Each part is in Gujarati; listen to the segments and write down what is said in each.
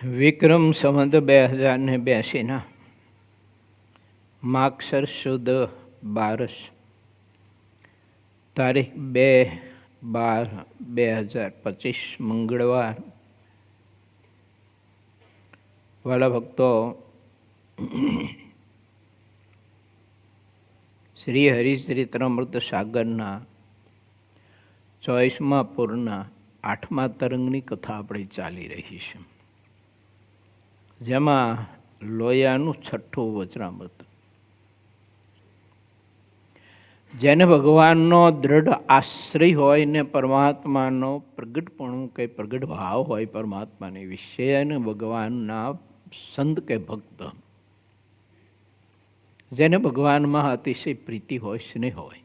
વિક્રમ સંવત 2082 માગસર સુદ 12 તારીખ 2/12/2025 મંગળવાર. વાલા ભક્તો, શ્રી હરિચરિત્રામૃત સાગરના 24મા પૂરના 8મા તરંગની કથા આપણી ચાલી રહી છે, જેમાં લોયાનું 6ઠું વચનામૃત. જેને ભગવાનનો દ્રઢ આશ્રય હોય ને પરમાત્માનો પ્રગટપણું કે પ્રગટ ભાવ હોય પરમાત્માની વિશે, અને ભગવાનના સંત કે ભક્ત, જેને ભગવાનમાં અતિશય પ્રીતિ હોય, સ્નેહ હોય,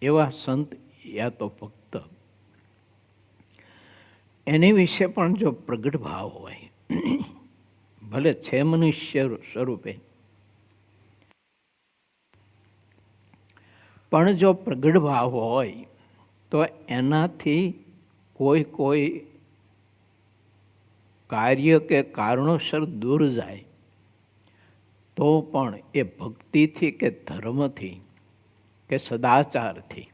એવા સંત યા તો ભક્ત, એની વિશે પણ જો પ્રગટ ભાવ હોય, ભલે છે મનુષ્ય સ્વરૂપે, પણ જો પ્રગટ ભાવ હોય તો એનાથી કોઈ કાર્ય કે કારણોસર દૂર જાય તો પણ એ ભક્તિથી કે ધર્મથી કે સદાચારથી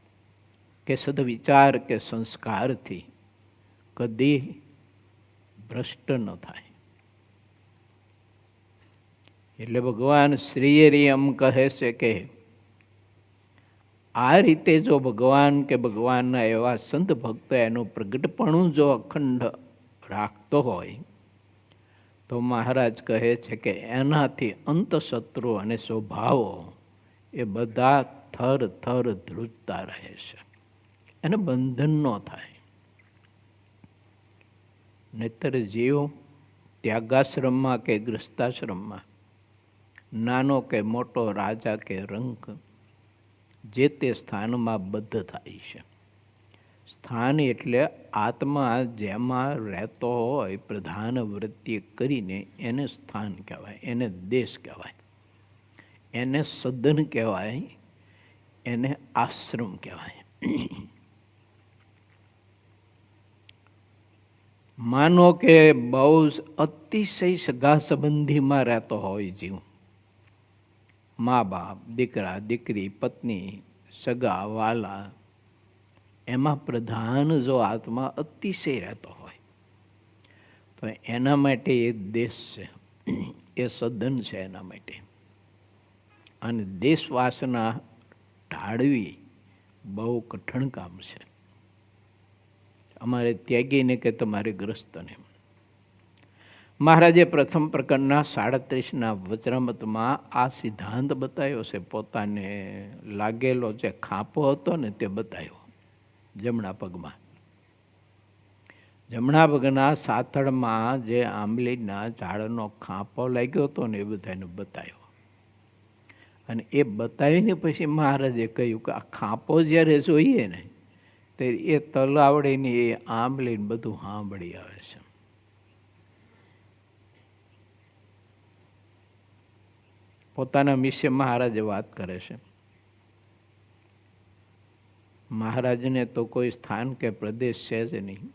કે સદવિચાર કે સંસ્કારથી કદી ભ્રષ્ટ ન થાય. એટલે ભગવાન શ્રીહરિ એમ કહે છે કે આ રીતે જો ભગવાન કે ભગવાનના એવા સંત ભક્ત એનું પ્રગટપણું જો અખંડ રાખતો હોય તો મહારાજ કહે છે કે એનાથી અંતશત્રુ અને સ્વભાવો એ બધા થર થર ધ્રુજતા રહે છે, એને બંધન ન થાય. નહીતર જીવ ત્યાગાશ્રમમાં કે ગૃહસ્થાશ્રમમાં, નાનો કે મોટો, રાજા કે રંક, જે તે સ્થાનમાં બદ્ધ થાય છે. સ્થાન એટલે આત્મા જેમાં રહેતો હોય પ્રધાન વૃત્તિ કરીને એને સ્થાન કહેવાય, એને દેશ કહેવાય, એને સદન કહેવાય, એને આશ્રમ કહેવાય. માનો કે બહુ અતિશય સગા સંબંધીમાં રહેતો હોય જીવ, મા બાપ, દીકરા દીકરી, પત્ની, સગા વાલા, એમાં પ્રધાન જો આત્મા અતિશય રહેતો હોય તો એના માટે એ દેશ છે, એ સદન છે એના માટે. અને દેશ વાસના ટાળવી બહુ કઠણ કામ છે. અમારે ત્યાગીને કે તમારે ગ્રસ્તને. મહારાજે પ્રથમ પ્રકરણના 37ના વચનામૃતમાં આ સિદ્ધાંત બતાવ્યો છે. પોતાને લાગેલો જે ખાંપો હતો ને તે બતાવ્યો જમણા પગમાં. જમણા પગના સાથળમાં જે આંબલીના ઝાડનો ખાંપો લાગ્યો હતો ને એ બધાને બતાવ્યો. અને એ બતાવીને પછી મહારાજે કહ્યું કે આ ખાંપો જ્યારે જોઈએ ને તો એ તલાવડીને એ આંબલીને બધું સાંભળી આવે છે. પોતાના વિશે મહારાજે વાત કરે છે. મહારાજને તો કોઈ સ્થાન કે પ્રદેશ છે જ નહીં,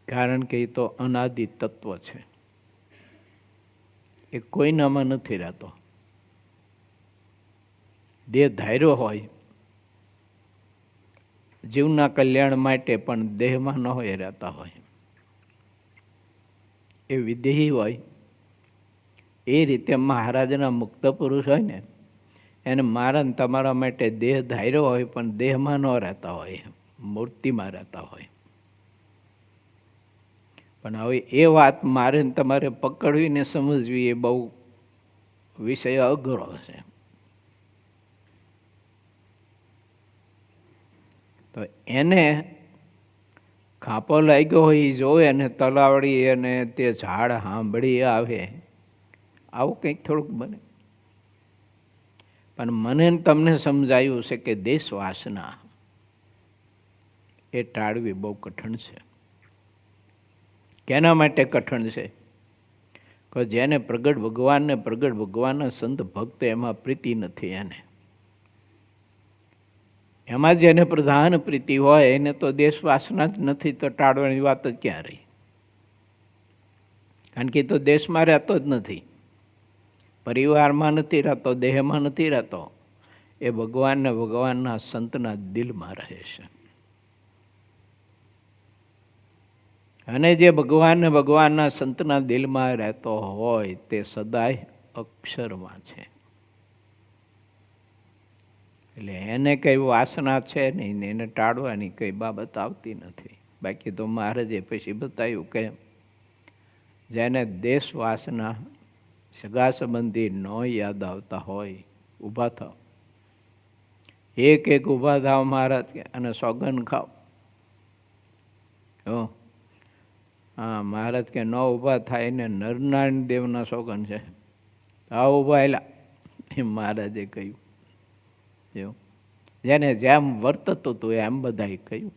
કારણ કે એ તો અનાદિ તત્વ છે, એ કોઈનામાં નથી રહેતો. દેહ ધાર્યો હોય જીવના કલ્યાણ માટે, પણ દેહમાં ન હોય રહેતા હોય. એ વિદેહી હોય. એ રીતે મહારાજના મુક્ત પુરુષ હોય ને, એને મારા ને તમારા માટે દેહ ધાર્યો હોય પણ દેહમાં ન રહેતા હોય, મૂર્તિમાં રહેતા હોય. પણ હવે એ વાત મારે ને તમારે પકડવીને સમજવી એ બહુ વિષય અઘરો છે. તો એને ખાંપો લાગ્યો હોય એ જોવે અને તલાવડી અને તે ઝાડ સાંભળી આવે, આવું કંઈક થોડુંક બને. પણ મને તમને સમજાયું છે કે દેશ વાસના એ ટાળવી બહુ કઠણ છે. કેના માટે કઠણ છે? કે જેને પ્રગટ ભગવાનને, પ્રગટ ભગવાનના સંત ભક્ત એમાં પ્રીતિ નથી, એમાં જેને પ્રધાન પ્રીતિ હોય એને તો દેશ વાસના જ નથી, તો ટાળવાની વાત જ ક્યાં રહી? કારણ કે તો દેશમાં રહેતો જ નથી, પરિવારમાં નથી રહેતો, દેહમાં નથી રહેતો, એ ભગવાનને ભગવાનના સંતના દિલમાં રહે છે. અને જે ભગવાનને ભગવાનના સંતના દિલમાં રહેતો હોય તે સદાય અક્ષરમાં છે. એટલે એને કઈ વાસના છે નહીં, એને ટાળવાની કઈ બાબત આવતી નથી. બાકી તો મહારાજે પછી બતાવ્યું કે જેને દેશ વાસના, સગા સંબંધી ન યાદ આવતા હોય, ઊભા થાવ, એક એક ઊભા થાવ મહારાજ કે, અને સોગન ખાઓ. હા, મહારાજ કે ન ઊભા થાય ને નરનારાયણ દેવના સોગન છે, આ ઊભા એલા, એમ મહારાજે કહ્યું. એવું જેને જેમ વર્તતું હતું એમ બધાએ કહ્યું.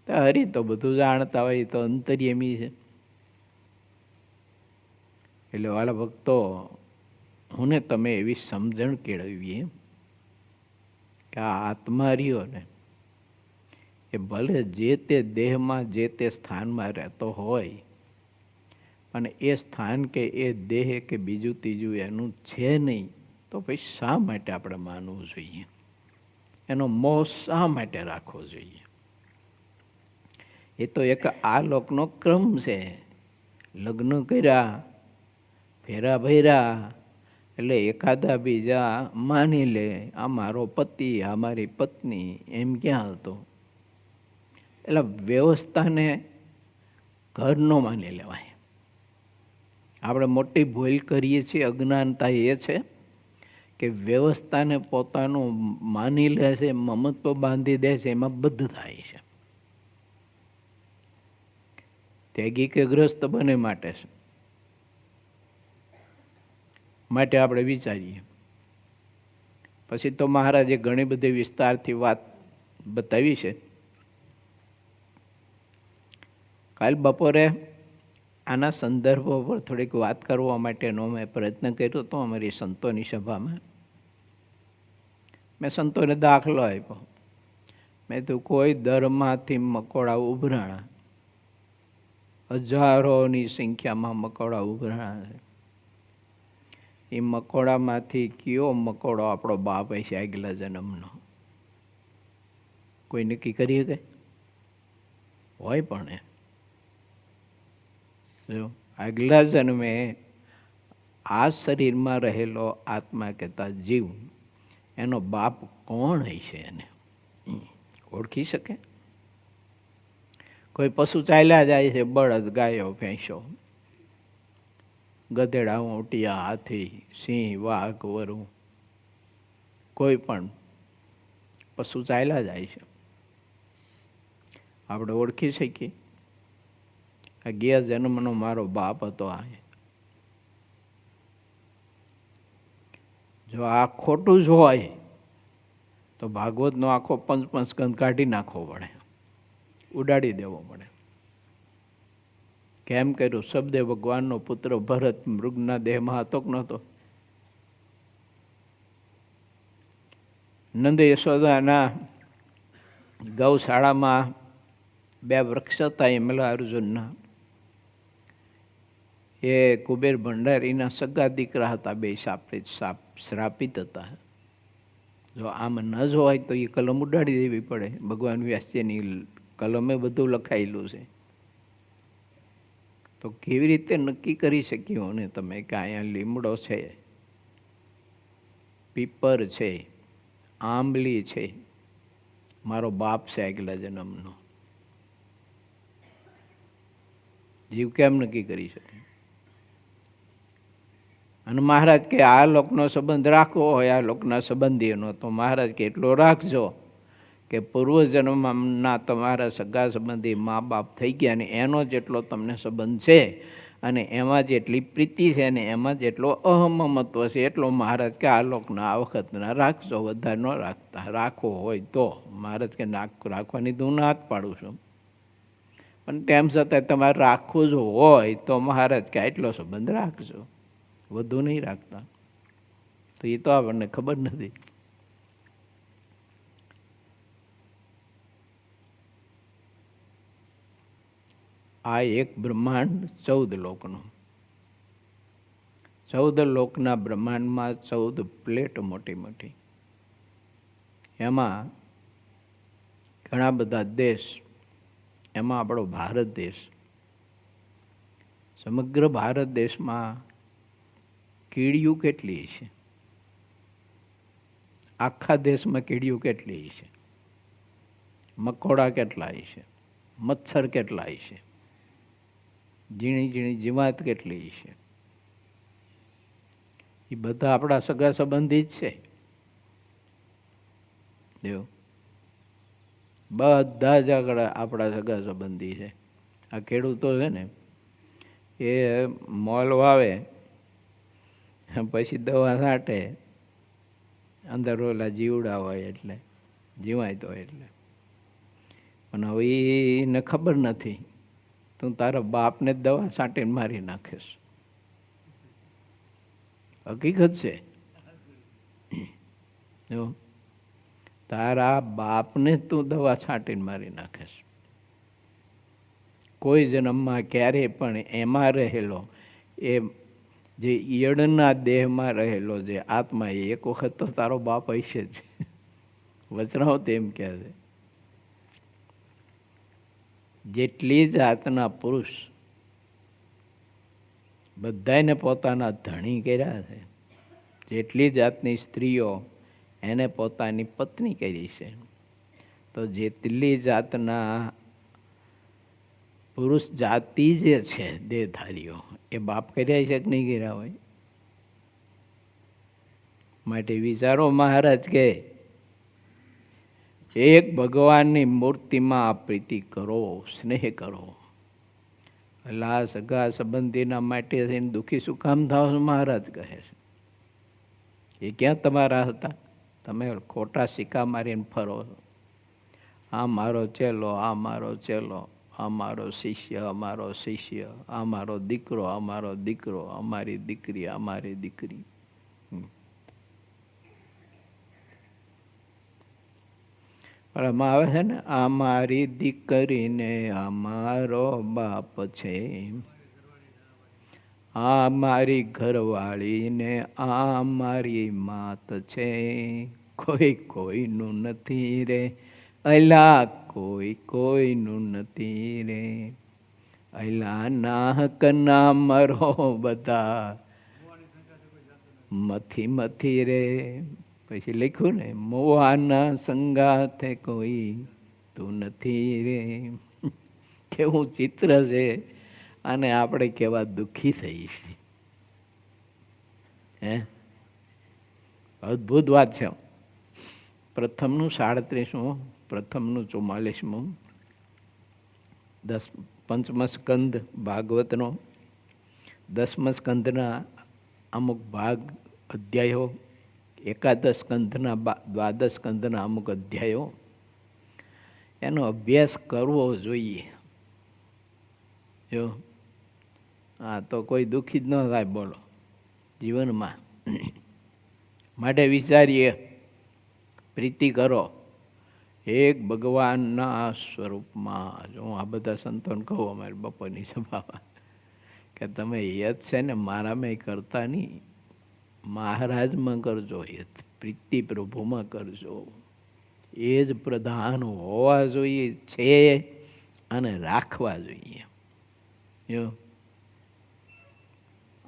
તો હરી તો બધું જાણતા હોય, તો અંતર્યામી છે. એટલે વાલા ભક્તો, હું ને તમે એવી સમજણ કેળવીએ કે આ આત્મા રહ્યો ને એ ભલે જે તે દેહમાં જે તે સ્થાનમાં રહેતો હોય, અને એ સ્થાન કે એ દેહ કે બીજું ત્રીજું એનું છે નહીં, તો પછી શા માટે આપણે માનવું જોઈએ? એનો મોહ શા માટે રાખવો જોઈએ? એ તો એક આ લોકનો ક્રમ છે. લગ્ન કર્યા, ફેરા ભર્યા, એટલે એકાદા બીજા માની લે, આ મારો પતિ, આ મારી પત્ની, એમ ક્યાં હતો? એટલે વ્યવસ્થાને ઘર ન માની લેવાય. આપણે મોટી ભૂલ કરીએ છીએ, અજ્ઞાનતા એ છે કે વ્યવસ્થાને પોતાનું માની લે છે, મમત્વ બાંધી દે છે, એમાં બધું થાય છે. ત્યાગી કે ગ્રસ્ત બને માટે છે. માટે આપણે વિચારીએ. પછી તો મહારાજે ઘણી બધી વિસ્તારથી વાત બતાવી છે. કાલ બપોરે આના સંદર્ભો પર થોડીક વાત કરવા માટેનો મેં પ્રયત્ન કર્યો હતો અમારી સંતોની સભામાં. મેં સંતોને દાખલો આપ્યો. મેં તો કોઈ દરમાંથી મકોડા ઉભરાણા, હજારોની સંખ્યામાં મકોડા ઉભરાણા છે. એ મકોડામાંથી કયો મકોડો આપણો બાપ હશે આગલા જન્મનો? કોઈ નક્કી કરી શકે? હોય પણ આગલા જન્મે આ શરીરમાં રહેલો આત્મા કહેતા જીવ, એનો બાપ કોણ હશે? એને ઓળખી શકે? કોઈ પશુ ચાલ્યા જાય છે, બળદ, ગાયો, ભેંસો, ગધેડા, ઊંટિયા, હાથી, સિંહ, વાઘ, વરુ, કોઈ પણ પશુ ચાલ્યા જાય છે, આપણે ઓળખી શકીએ? આ ગયા જન્મનો મારો બાપ હતો. આ જો આ ખોટું જ હોય તો ભાગવતનો આખો પંચસ્કંધ કાઢી નાખવો પડે, ઉડાડી દેવો પડે. કેમ કર્યું? શબ્દે ભગવાનનો પુત્ર ભરત મૃગના દેહમાં હતો કે નહોતો? નંદ યશોદાના ગૌશાળામાં 2 વૃક્ષ હતા યમલા અર્જુનના. એ કુબેર ભંડારીના સગા દીકરા હતા, 2 શ્રાપિત હતા. જો આમ ન જ હોય તો એ કલમ ઉડાડી દેવી પડે. ભગવાન વ્યાસજીની કલમે બધું લખાયેલું છે. તો કેવી રીતે નક્કી કરી શક્યો ને તમે કે અહીંયા લીમડો છે, પીપર છે, આંબલી છે, મારો બાપ છે આગલા જન્મનો? જીવ કેમ નક્કી કરી શકે? અને મહારાજ કે આ લોકનો સંબંધ રાખવો હોય, આ લોકના સંબંધીઓનો, તો મહારાજ કે એટલો રાખજો કે પૂર્વજન્મના તમારા સગા સંબંધી મા બાપ થઈ ગયા ને એનો જેટલો તમને સંબંધ છે, અને એમાં જેટલી પ્રીતિ છે ને એમાં જેટલો અહમમત્વ છે, એટલો મહારાજ કે આ લોકના આ વખતના રાખજો, વધારે ન રાખતા. રાખવો હોય તો મહારાજ કે રાખવાની તો હું ના જ પાડું છું, પણ તેમ છતાં તમારે રાખવું જ હોય તો મહારાજ કે એટલો સંબંધ રાખજો, વધુ નહીં રાખતા. તો એ તો આપણને ખબર નથી. આ એક બ્રહ્માંડ 14 લોકનું. 14 લોકના બ્રહ્માંડમાં 14 પ્લેટ મોટી મોટી, એમાં ઘણા બધા દેશ, એમાં આપણો ભારત દેશ. સમગ્ર ભારત દેશમાં કીડીયું કેટલી છે? આખા દેશમાં કીડીયું કેટલી છે? મકોડા કેટલા છે? મચ્છર કેટલા છે? ઝીણી ઝીણી જીવાત કેટલી છે? એ બધા આપણા સગા સંબંધી જ છે. એવું બધા જ આગળ આપણા સગા સંબંધી છે. આ ખેડૂતો છે ને, એ મોલ વાવે, પછી દવા છાંટે, અંદર ઓલા જીવડા હોય એટલે જીવાય હોય એટલે. પણ હવે એને ખબર નથી, તું તારા બાપને દવા છાંટીને મારી નાખીશ. હકીકત છે. તારા બાપને તું દવા છાંટીને મારી નાખીશ. કોઈ જન્મમાં ક્યારેય પણ એમાં રહેલો, એ જે ઈયળના દેહમાં રહેલો જે આત્મા, એ એક વખત તો તારો બાપ હશે જ. વચરાઓ તેમ કહે છે. જેટલી જાતના પુરુષ બધાને પોતાના ધણી કર્યા છે, જેટલી જાતની સ્ત્રીઓ એને પોતાની પત્ની કરી છે, તો જેટલી જાતના પુરુષ જાતિ જે છે દેહધારીઓ, એ બાપ કર્યા છે કે નહીં કર્યા હોય? માટે વિચારો મહારાજ કે એક ભગવાનની મૂર્તિમાં પ્રીતિ કરો, સ્નેહ કરો. એટલે આ સગા સંબંધીના માટે થઈને દુઃખી શું કામ થાવ છો? મહારાજ કહે છે. એ ક્યાં તમારા હતા? તમે ખોટા સિક્કા મારીને ફરો છો. આ મારો ચેલો, આ મારો ચેલો, આ મારો શિષ્ય, અમારો શિષ્ય, આ મારો દીકરો, અમારો દીકરો, અમારી દીકરી, અમારી દીકરી. પણ એમાં આવે છે ને, અમારી દીકરીને અમારો બાપ છે, આ મારી ઘરવાળીને આ મારી માત છે, કોઈ કોઈનું નથી રે, અલા કોઈ કોઈનું નથી રે, અલા નાહક ના મરો બધા મથી મથી રે. પછી લખ્યું ને, મોવાના સંગાથે કોઈ તું નથી રે. કેવું ચિત્ર છે, અને આપણે કેવા દુઃખી થઈ છીએ. હે, અદ્ભુત વાત છે. પ્રથમનું 37મું, પ્રથમનું 44મું, 5મા સ્કંદ ભાગવતનો 10મા સ્કંદના અમુક ભાગ અધ્યાયો, એકાદશ સ્કંદના 12 સ્કંદના અમુક અધ્યાયો, એનો અભ્યાસ કરવો જોઈએ. જો હા, તો કોઈ દુઃખી જ ન થાય બોલો જીવનમાં. માટે વિચારીએ, પ્રીતિ કરો એક ભગવાનના સ્વરૂપમાં. જો હું આ બધા સંતોને કહું અમારી બપોરની સભામાં કે તમે યત છે ને મારામાં કરતા નહીં, મહારાજમાં કરજો યત, પ્રીતિ પ્રભુમાં કરજો. એ જ પ્રધાન હોવા જોઈએ છે અને રાખવા જોઈએ.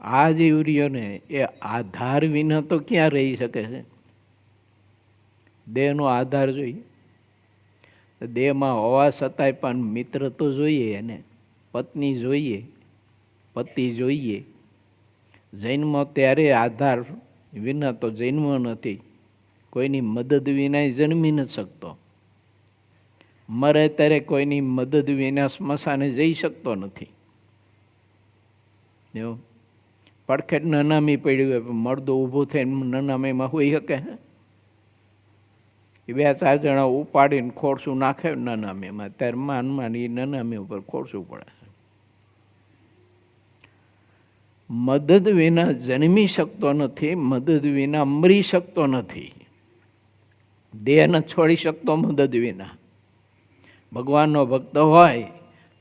આ જીવરીઓને એ આધાર વિના તો ક્યાં રહી શકે છે? દેહનો આધાર જોઈએ. દેહમાં હોવા છતાંય પણ મિત્ર તો જોઈએ એને, પત્ની જોઈએ, પતિ જોઈએ. જન્મ ત્યારે આધાર વિના તો જન્મ નથી, કોઈની મદદ વિના જન્મી નથી શકતો. મરે ત્યારે કોઈની મદદ વિના સ્મશાને જઈ શકતો નથી. એવું પડખે નનામી પડ્યું હોય, મળદું ઊભું થઈને નનામીમાં હોઈ શકે? એ 2-4 જણા ઉપાડીને ખોરસું નાખે નનામીમાં, ત્યારે માન એ નનામી ઉપર ખોરસું પડે. મદદ વિના જન્મી શકતો નથી, મદદ વિના મરી શકતો નથી, દેહ ન છોડી શકતો મદદ વિના. ભગવાનનો ભક્ત હોય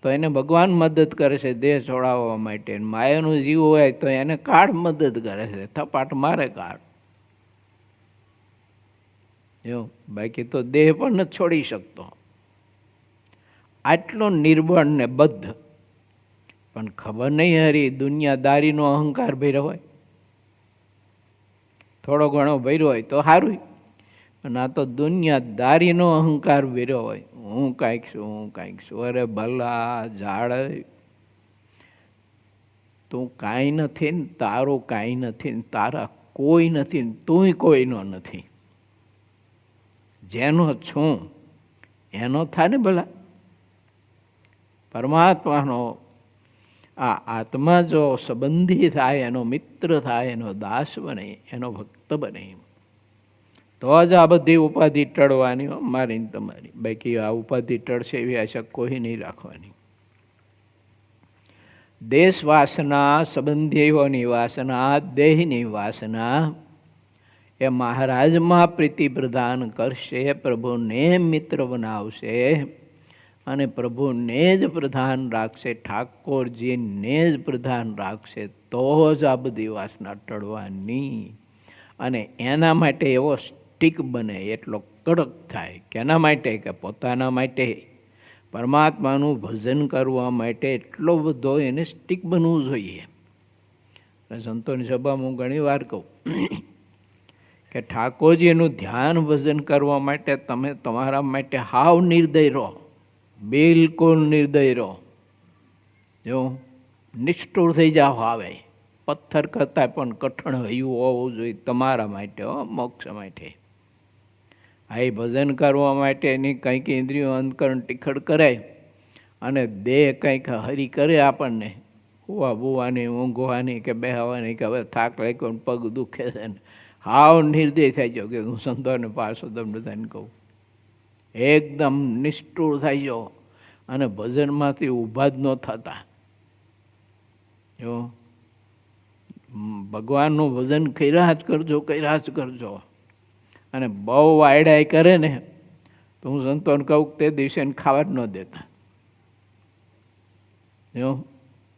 તો એને ભગવાન મદદ કરે છે દેહ છોડાવવા માટે. માયાનું જીવ હોય તો એને કાળ મદદ કરે છે, થપાટ મારે કાળ. જો બાકી તો દેહ પણ નથી છોડી શકતો. આટલો નિર્બળ ને બદ્ધ. પણ ખબર નહીં હરી દુનિયાદારીનો અહંકાર ભર્યો હોય. થોડો ઘણો ભર્યો હોય તો સારું, અને આ તો દુનિયાદારીનો અહંકાર ભર્યો હોય. હું કાંઈક છું, હું કાંઈક છું. અરે ભલા ઝાડ, તું કાંઈ નથી ને તારું કાંઈ નથી ને તારા કોઈ નથી ને તુંય કોઈનો નથી. જેનો છું એનો થાય ને ભલા. પરમાત્માનો આ આત્મા જો સંબંધી થાય, એનો મિત્ર થાય, એનો દાસ બને, એનો ભક્ત બને, તો જ આ બધી ઉપાધિ ટળવાની. મારી ને તમારી. બાકી આ ઉપાધિ ટળશે એવી આશા કોઈ નહીં રાખવાની. દેશ વાસના, સંબંધીઓની વાસના, દેહની વાસના એ મહારાજમાં પ્રીતિ પ્રદાન કરશે, પ્રભુને મિત્ર બનાવશે અને પ્રભુને જ પ્રધાન રાખશે, ઠાકોરજીને જ પ્રધાન રાખશે, તો જ આ બધી વાસના ટળવાની. અને એના માટે એવો સ્ટીક બને, એટલો કડક થાય. કેના માટે? કે પોતાના માટે, પરમાત્માનું ભજન કરવા માટે એટલો બધો એને સ્ટીક બનવું જોઈએ. સંતોની સભામાં હું ઘણી વાર કહું કે ઠાકોરજીનું ધ્યાન ભજન કરવા માટે તમે તમારા માટે હાવ નિર્દય રહો, બિલકુલ નિર્દય રહો. જો નિષ્ઠુર થઈ જાઓ, આવે પથ્થર કરતાં પણ કઠણ હૈયું હોવું જોઈએ તમારા માટે, મોક્ષ માટે. આ ભજન કરવા માટે એની કંઈક ઇન્દ્રિયો અંતકરણ ટીખડ કરે અને દેહ કંઈક હરી કરે આપણને, હુવા બુવાની, ઊંઘવાની કે બેહવાની, કે હવે થાક લાગ્યો ને પગ દુખે છે ને, હાવ નિર્દય થઈ જાઓ. કે હું સંતોને પાછો તમને બધાને કહું, એકદમ નિષ્ઠુર થઈ જાઓ અને ભજનમાંથી ઊભા જ ન થતા. જો ભગવાનનું ભજન કર્યા જ કરજો, કર્યા જ કરજો. અને બહુ વાયડાઈ કરે ને તો હું સંતોને કહું તે દિવસે ખાવા જ ન દેતા. જો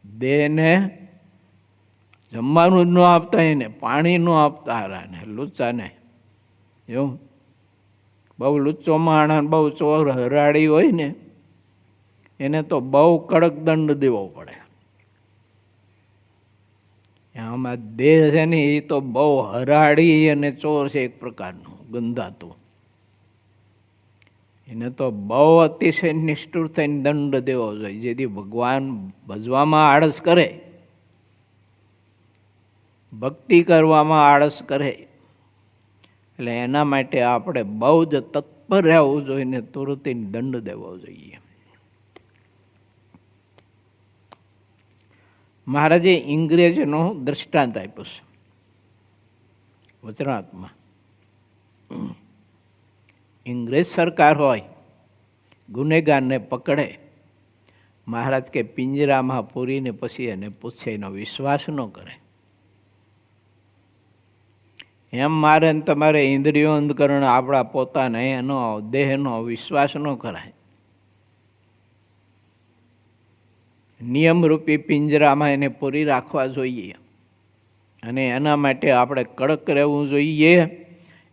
દેહને જમવાનું જ ન આપતા, એને પાણી ન આપતા હારાને, લુચ્ચાને. જો બહુ લુચ્ચો માણસ, બહુ ચોર હરાડી હોય ને એને તો બહુ કડક દંડ દેવો પડે. આમાં દેહ છે ને એ તો બહુ હરાડી અને ચોર છે એક પ્રકારનું, ગંધાતું. એને તો બહુ અતિશય નિષ્ઠુર થઈને દંડ દેવો જોઈએ, જેથી ભગવાન ભજવામાં આળસ કરે, ભક્તિ કરવામાં આળસ કરે. એટલે એના માટે આપણે બહુ જ તત્પર રહેવું જોઈએ ને તુરંત દંડ દેવો જોઈએ. મહારાજે ઇંગ્રેજનો દ્રષ્ટાંત આપ્યું છે વચનાત્મા. ઇંગ્રેજ સરકાર હોય, ગુનેગારને પકડે, મહારાજ કે પિંજરામાં પૂરીને પછી એને પૂછે, એનો વિશ્વાસ ન કરે. એમ મારે ને તમારે ઇન્દ્રિયો અંતકરણ આપણા પોતાના એનો દેહનો વિશ્વાસ ન કરાય. નિયમરૂપી પિંજરામાં એને પૂરી રાખવા જોઈએ. અને એના માટે આપણે કડક રહેવું જોઈએ.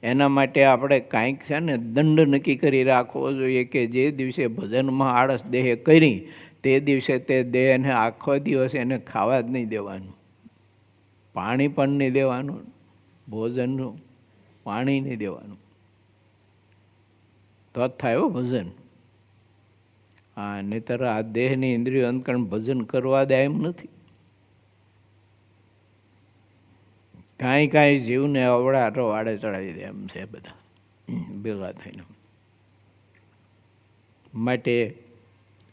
એના માટે આપણે કાંઈક છે ને દંડ નક્કી કરી રાખવો જોઈએ કે જે દિવસે ભજનમાં આળસ દેહે કરી તે દિવસે તે દેહને આખો દિવસ એને ખાવા જ નહીં દેવાનું, પાણી પણ નહીં દેવાનું, ભોજનનું પાણી નહીં દેવાનું. તો જ થાય ભજન. હા, નહીતર આ દેહની ઇન્દ્રિયો અંતકરણ ભજન કરવા દે એમ નથી. કાંઈ કાંઈ જીવને અવળા વાડે ચડાવી દે એમ છે બધા ભેગા થઈને. માટે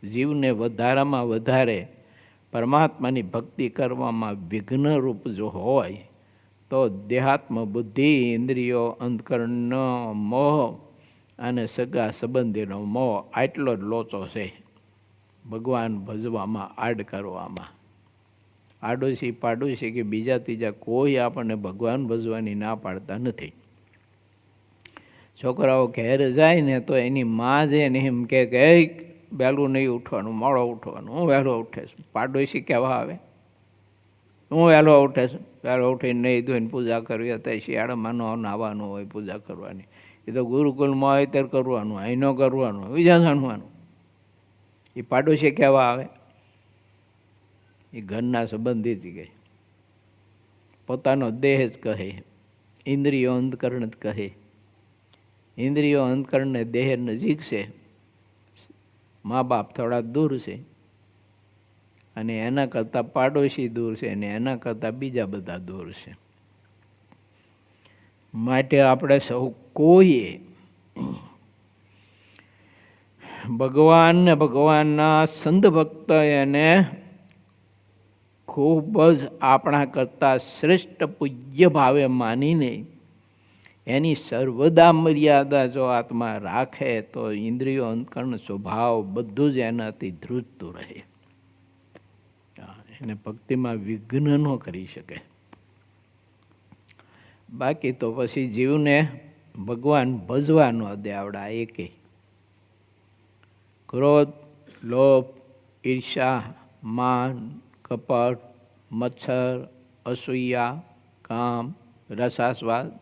જીવને વધારામાં વધારે પરમાત્માની ભક્તિ કરવામાં વિઘ્નરૂપ જો હોય તો દેહાત્મ બુદ્ધિ, ઇન્દ્રિયો અંતકરણનો મોહ અને સગા સંબંધીનો મોહ આટલો જ લોચો છે ભગવાન ભજવામાં, આડ કરવામાં. આડોશી પાડોશી કે બીજા ત્રીજા કોઈ આપણને ભગવાન ભજવાની ના પાડતા નથી. છોકરાઓ ઘેર જાય ને તો એની મા જ એને એમ કે વહેલું નહીં ઉઠવાનું, મોડો ઉઠવાનું. હું વહેલો ઉઠે છું. પાડોશી કહેવા આવે હું વહેલો ઉઠે છું. વહેલો ઉઠીને નહીં ધોઈને પૂજા કરવી. અત્યારે શિયાળામાં નાહવાનું હોય, પૂજા કરવાની. એ તો ગુરુકુલમાં હોય ત્યારે કરવાનું, અહીં ન કરવાનું, બીજા જાણવાનું. એ પાડોશી કહેવા આવે, એ ઘરના સંબંધિત કહે, પોતાનો દેહ જ કહે, ઇન્દ્રિયો અંતકરણ જ કહે. ઇન્દ્રિયો અંતકરણને દેહ નજીક છે, મા બાપ થોડા દૂર છે, અને એના કરતાં પાડોશી દૂર છે, અને એના કરતાં બીજા બધા દૂર છે. માટે આપણે સૌ કોઈએ ભગવાન ને ભગવાનના સંત ભક્ત એને ખૂબ જ આપણા કરતાં શ્રેષ્ઠ પૂજ્ય ભાવે માનીને એની સર્વદા મર્યાદા જો આત્મા રાખે તો ઇન્દ્રિયો અંતકરણ સ્વભાવ બધું જ એનાથી ધ્રુજતું રહે. એને ભક્તિમાં વિઘ્ન ન કરી શકે. બાકી તો પછી જીવને ભગવાન ભજવા ન દે આવડા એકે. ક્રોધ, લોભ, ઈર્ષા, માન, કપટ, મચ્છર, અસૂયા, કામ, રસાસ્વાદ,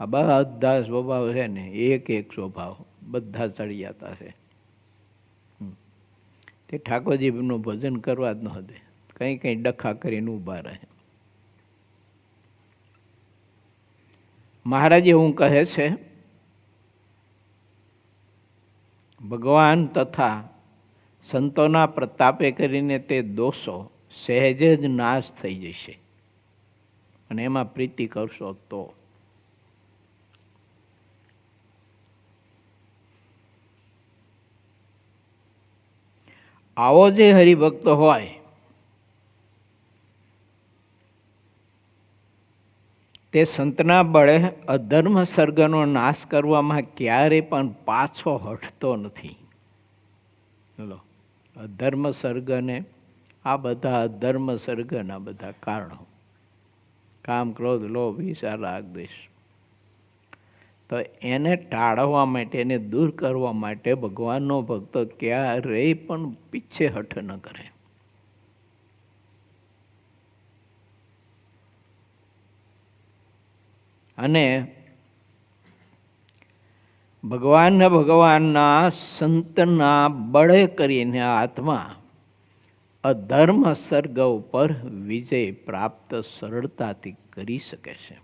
આ બધા સ્વભાવ છે ને, એક સ્વભાવ બધા ચડિયાતા છે. તે ઠાકોરજીનું ભજન કરવા જ ન દે, કંઈ ડખા કરીને ઊભા રહે. મહારાજ એવું કહે છે, ભગવાન તથા સંતોના પ્રતાપે કરીને તે દોષો સહેજ જ નાશ થઈ જશે, અને એમાં પ્રીતિ કરશો તો. આવો જે હરિભક્ત હોય તે સંતના બળે અધર્મ સર્ગનો નાશ કરવામાં ક્યારે પણ પાછો હટતો નથી. ચલો, અધર્મ સર્ગને આ બધા અધર્મ સર્ગના બધા કારણો, કામ, ક્રોધ, લોભ, ઈર્ષા, રાગ, દ્વેષ, તો એને ટાળવા માટે, એને દૂર કરવા માટે ભગવાનનો ભક્ત ક્યારેય પણ પીછે હઠ ન કરે. અને ભગવાનના સંતના બળે કરીને આત્મા અધર્મ સર્ગ ઉપર વિજય પ્રાપ્ત સરળતાથી કરી શકે છે.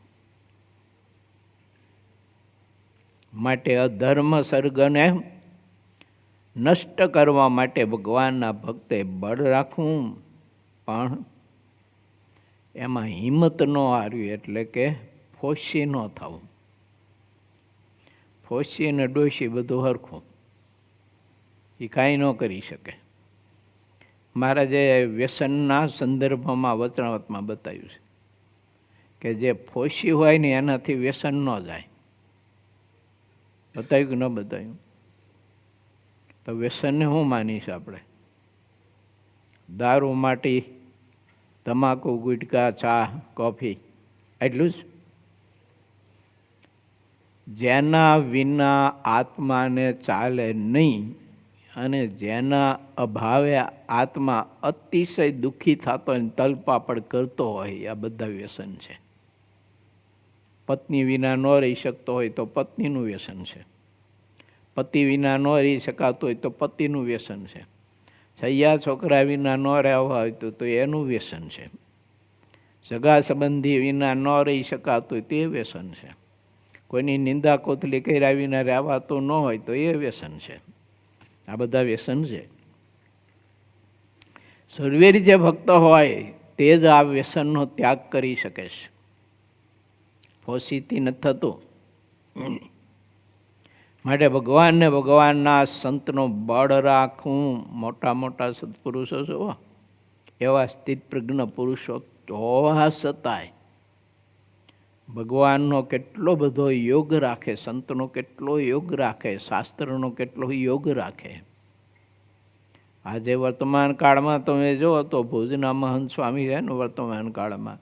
માટે અધર્મ સર્ગને નષ્ટ કરવા માટે ભગવાનના ભક્તે બળ રાખવું, પણ એમાં હિંમત ન હારવી, એટલે કે ફોસી ન થવું. ફોસી અને ડોસી બધું હરખું, એ કાંઈ ન કરી શકે. મહારાજે વ્યસનના સંદર્ભમાં વચનાવતમાં બતાવ્યું છે કે જે ફોસી હોય ને એનાથી વ્યસન ન જાય. બતાવ્યું કે ન બતાવ્યું? તો વ્યસનને શું માનીશ આપણે? દારૂ, માટી, તમાકુ, ગુટકા, ચા, કોફી, એટલું જ. જેના વિના આત્માને ચાલે નહીં, અને જેના અભાવે આત્મા અતિશય દુઃખી થતો હોય, તલપાપડ કરતો હોય, આ બધા વ્યસન છે. પત્ની વિના ન રહી શકતો હોય તો પત્નીનું વ્યસન છે. પતિ વિના ન રહી શકાતું હોય તો પતિનું વ્યસન છે. સૈયા છોકરા વિના ન રહેવા હોય તો એનું વ્યસન છે. સગા સંબંધી વિના ન રહી શકાતું હોય તે વ્યસન છે. કોઈની નિંદા કોતલી કર્યા વિના રહેવાતું ન હોય તો એ વ્યસન છે. આ બધા વ્યસન છે. સુરવીર જે ભક્ત હોય તે જ આ વ્યસનનો ત્યાગ કરી શકે છે. ફોસીથી નથી થતું. માટે ભગવાનને ભગવાનના સંતનો બળ રાખવું. મોટા મોટા સત્પુરુષો છો, એવા સ્થિત પ્રજ્ઞ પુરુષો હોવા છતાંય ભગવાનનો કેટલો બધો યોગ રાખે, સંતનો કેટલો યોગ રાખે, શાસ્ત્રનો કેટલો યોગ રાખે. આજે વર્તમાન કાળમાં તમે જુઓ તો ભુજના મહંત સ્વામી છે ને, વર્તમાન કાળમાં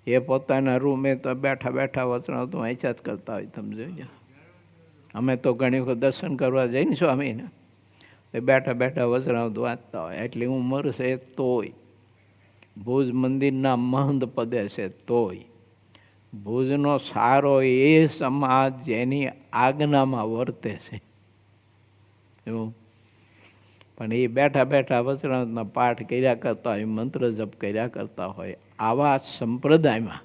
એ પોતાના રૂમે તો બેઠા બેઠા વચનો તો વાંચ્યા જ કરતા હોય. તમે જોઈજો, અમે તો ઘણી વખત દર્શન કરવા જઈને સ્વામીને એ બેઠા બેઠા વચનામૃત વાંચતા હોય, એટલી ઉંમર છે તોય, ભુજ મંદિરના મહંત પદે છે તોય, ભુજનો સારો એ સમાજ જેની આજ્ઞામાં વર્તે છે એવું. પણ એ બેઠા બેઠા વચનામૃતના પાઠ કર્યા કરતા હોય, મંત્ર જપ કર્યા કરતા હોય. આવા સંપ્રદાયમાં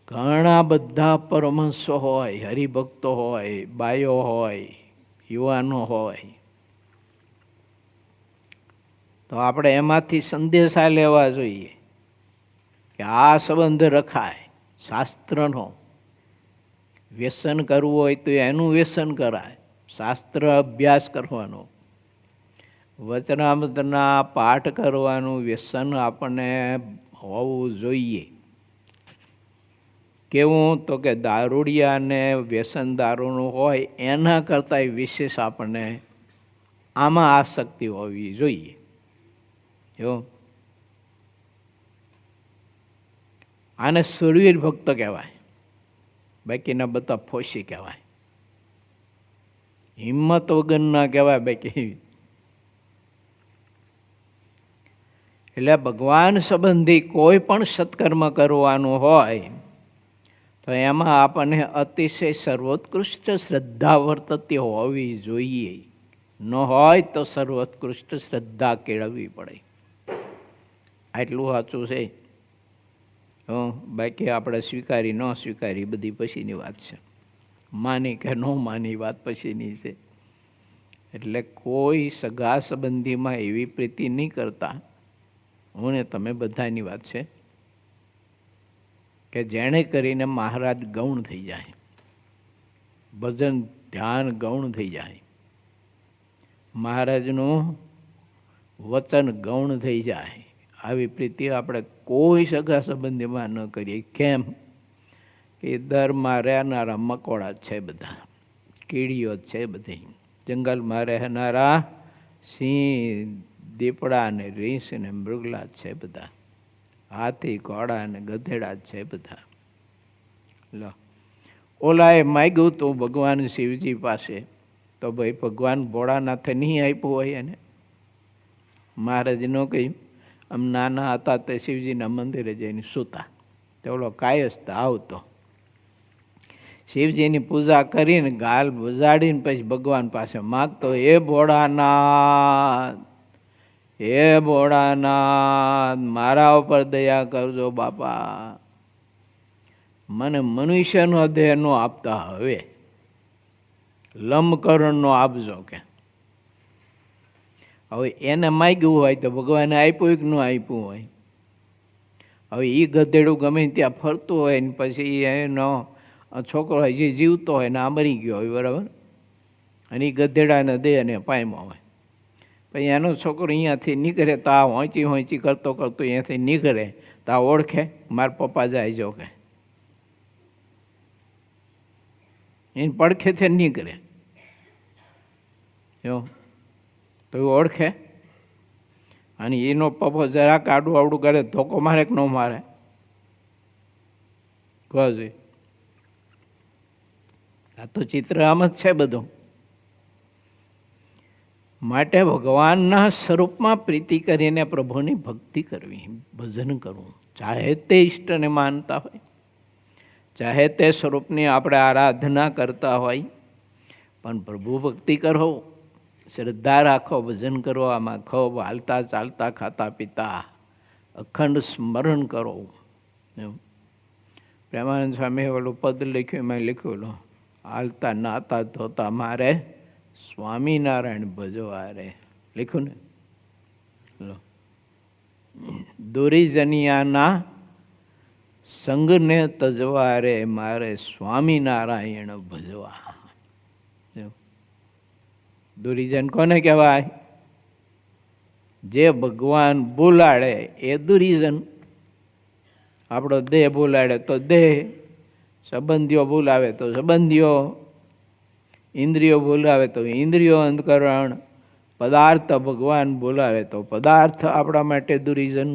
ઘણા બધા પરમહંસો હોય, હરિભક્તો હોય, બાયો હોય, યુવાનો હોય, તો આપણે એમાંથી સંદેશા લેવા જોઈએ કે આ સંબંધ રખાય શાસ્ત્રનો. વ્યસન કરવું હોય તો એનું વ્યસન કરાય, શાસ્ત્ર અભ્યાસ કરવાનો, વચનામૃતના પાઠ કરવાનું વ્યસન આપણને હોવું જોઈએ. કેવું તો કે દારૂડિયાને વ્યસન દારૂનું હોય એના કરતાં વિશેષ આપણને આમાં આસક્તિ હોવી જોઈએ. જો આને સુરવીર ભક્ત કહેવાય, બાકીના બધા ફોસી કહેવાય, હિંમત વગરના કહેવાય બાકી. એટલે ભગવાન સંબંધી કોઈ પણ સત્કર્મ કરવાનું હોય તો એમાં આપણને અતિશય સર્વોત્કૃષ્ટ શ્રદ્ધા વર્તતી હોવી જોઈએ. ન હોય તો સર્વોત્કૃષ્ટ શ્રદ્ધા કેળવવી પડે. આટલું સાચું છે. બાકી આપણે સ્વીકારી ન સ્વીકારી બધી પછીની વાત છે. માની કે ન માની વાત પછીની છે. એટલે કોઈ સગા સંબંધીમાં એવી પ્રીતિ નહીં કરતા. હું ને તમે બધાની વાત છે કે જેણે કરીને મહારાજ ગૌણ થઈ જાય, ભજન ધ્યાન ગૌણ થઈ જાય, મહારાજનું વચન ગૌણ થઈ જાય. આવી પ્રીતિ આપણે કોઈ સગા સંબંધીમાં ન કરીએ. કેમ કે દરમાં રહેનારા મકોડા છે બધા, કીડીઓ છે બધી, જંગલમાં રહેનારા સિંહ, દીપડા ને રીંછ ને મૃગલા છે બધા, હાથી ઘોડા ને ગધેડા છે બધા. લો, ઓલાએ માગ્યું તું ભગવાન શિવજી પાસે, તો ભાઈ ભગવાન ભોળાનાથે નહીં આપ્યું હોય એને? મહારાજ ન કહ્યું? આમ નાના હતા તે શિવજીના મંદિરે જઈને સૂતા, તો ઓલો કાયસ્થ આવતો, શિવજીની પૂજા કરીને ગાલ બજાડીને પછી ભગવાન પાસે માગતો, હે ભોળાનાથ, હે ભોળાનાથ, મારા ઉપર દયા કરજો બાપા, મને મનુષ્યનો દેહ નો આપતા, હવે લંબકરણનો આપજો. કે હવે એને માગ્યું હોય તો ભગવાને આપ્યું કે ન આપ્યું હોય? હવે એ ગધેડું ગમે ત્યાં ફરતું હોય ને પછી એનો છોકરો હજી જીવતો હોય ને આ મરી ગયો હોય, બરાબર, અને એ ગધેડાને દે અને પામ્યો હોય, પછી એનો છોકરો અહીંયાથી નીકળે તો આ હોંચી હોંચી કરતો કરતો અહીંયાથી નીકળે તો આ ઓળખે મારા પપ્પા જાય જો, કે એને પડખેથી નીકળે જો તો એ ઓળખે? અને એનો પપ્પો જરાક આડું આવડું કરે ધોકો મારે કે ન મારે? કહો જોઈએ. આ તો ચિત્ર આમ જ છે બધું. માટે ભગવાનના સ્વરૂપમાં પ્રીતિ કરીને પ્રભુની ભક્તિ કરવી, ભજન કરવું, ચાહે તે ઈષ્ટને માનતા હોય, ચાહે તે સ્વરૂપની આપણે આરાધના કરતા હોય, પણ પ્રભુ ભક્તિ કરો, શ્રદ્ધા રાખો, ભજન કરો, આમાં ખૂબ હાલતા ચાલતા ખાતા પીતા અખંડ સ્મરણ કરો. પ્રેમાનંદ સ્વામી ઓલું પદ લખ્યું, એમાં લખ્યું, હાલતા નાતા ધોતા મારે સ્વામિનારાયણ ભજવા રે, લખ્યું ને. લો, દુરીજનિયાના સંગને તજવા રે મારે સ્વામિનારાયણ ભજવા. દુરીજન કોને કહેવાય? જે ભગવાન બોલાડે એ દુરીજન. આપણો દેહ બોલાડે તો દેહ, સંબંધીઓ બોલાવે તો સંબંધીઓ, ઇન્દ્રિયો બોલાવે તો ઇન્દ્રિયો, અંતકરણ, પદાર્થ ભગવાન બોલાવે તો પદાર્થ આપણા માટે દુરીજન.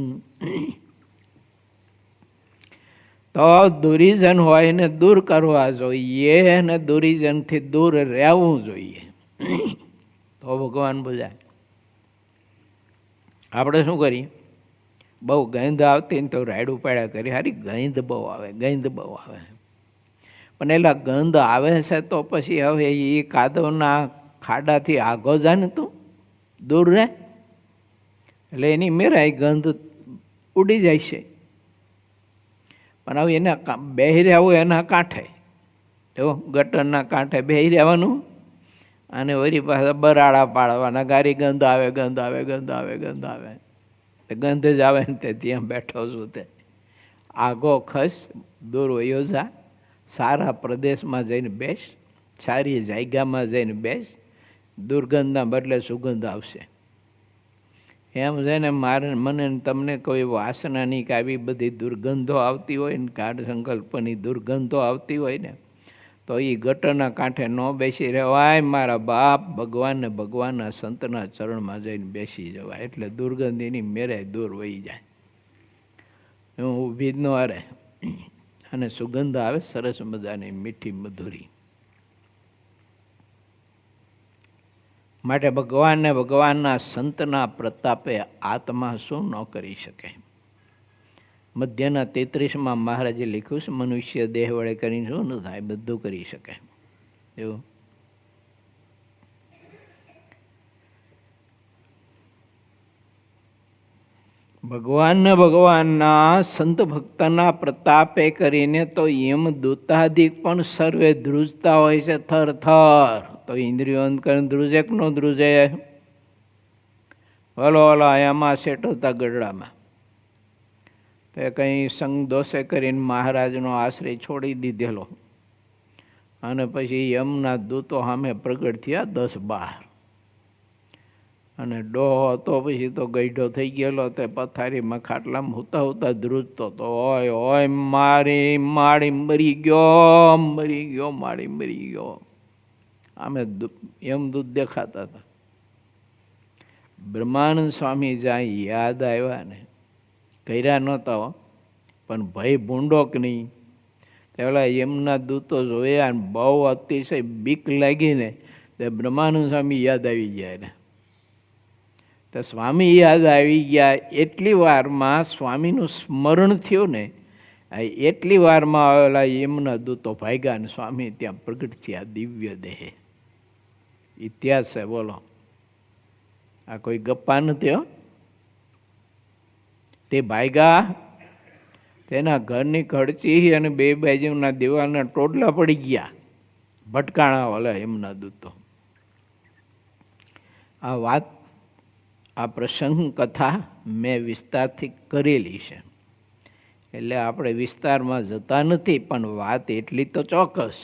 તો તો દુરીજન હોય એને દૂર કરવા જોઈએ અને દુરીજનથી દૂર રહેવું જોઈએ, તો ભગવાન બોલાય. આપણે શું કરીએ? બહુ ગંધ આવતી ને તો રાયડું પાડ્યા કરીએ, હારી ગંધ બહુ આવે, ગંધ બહુ આવે. પણ એલા ગંધ આવે છે તો પછી હવે એ કાદવના ખાડાથી આગો જા ને તું, દૂર રહે, એટલે એની મેરાય ગંધ ઉડી જાય છે. પણ હવે એને બેહી રહેવું એના કાંઠે, જો ગટરના કાંઠે બેહી રહેવાનું અને વળી પાછા બરાડા પાડવાના, ગારી ગંધ આવે, ગંધ આવે, ગંધ આવે, ગંધ આવે. ગંધ જ આવે ને તે ત્યાં બેઠો છું તે આગો ખસ, દૂર વયો જા, સારા પ્રદેશમાં જઈને બેસ, સારી જાયગામાં જઈને બેસ, દુર્ગંધના બદલે સુગંધ આવશે. એમ છે ને મારે મને તમને કોઈ વાસનાની કે આવી બધી દુર્ગંધો આવતી હોય ને, ગાઢ સંકલ્પની દુર્ગંધો આવતી હોય ને, તો એ ગટરના કાંઠે ન બેસી રહેવાય, મારા બાપ ભગવાનને ભગવાનના સંતના ચરણમાં જઈને બેસી જવાય, એટલે દુર્ગંધ એની મેરે દૂર વહી જાય. હું ઊભી જ ન હારે અને સુગંધ આવે સરસ મજાની મીઠી મધુરી. માટે ભગવાનને ભગવાનના સંતના પ્રતાપે આત્મા શું ન કરી શકે. મધ્યના 33માં મહારાજે લખ્યું છે, મનુષ્ય દેહ વડે કરીને શું ન થાય, બધું કરી શકે. એવું ભગવાનને ભગવાનના સંત ભક્તના પ્રતાપે કરીને તો એમ દૂતાધિક પણ સર્વે ધ્રુજતા હોય છે થર થર. તો ઇન્દ્રિયો અંતકરણ ધ્રુજે કે ન ધ્રુજે? ઓલો એમાં સેટોતા ગઢડામાં તે કંઈ સંગ દોષે કરીને મહારાજનો આશ્રય છોડી દીધેલો અને પછી યમના દૂતો સામે પ્રગટ થયા 10-12 અને ડોહો હતો પછી તો ગઈઢો થઈ ગયેલો, તે પથારીમાં ખાટલામાં હુતા હુતા ધ્રુજતો તો, ઓય ઓય મારી માળી મરી ગયો, મરી ગયો, માળી મરી ગયો. આમે એમ દૂધ દેખાતા હતા. બ્રહ્માનંદ સ્વામી જ્યાં યાદ આવ્યા ને, કર્યા નહોતા પણ ભય ભૂંડો કે નહીં, પેલા એમના દૂતો જોયા ને બહુ અતિશય બીક લાગીને તે બ્રહ્માનંદ સ્વામી યાદ આવી ગયા એને. તો સ્વામી યાદ આવી ગયા એટલી વારમાં સ્વામીનું સ્મરણ થયું ને, એટલી વારમાં આવેલા એમના દૂતો ભાગ્યા અને સ્વામી ત્યાં પ્રગટ થયા દિવ્ય દેહે. ઇતિહાસ છે, બોલો, આ કોઈ ગપ્પા નથી હો. તે ભાગ્યા, તેના ઘરની ખડચી અને બે બાજુના દિવાલના ટોડલા પડી ગયા, ભટકાણા વાલા એમના દૂતો. આ વાત, આ પ્રસંગ કથા મેં વિસ્તારથી કરેલી છે, એટલે આપણે વિસ્તારમાં જતા નથી, પણ વાત એટલી તો ચોક્કસ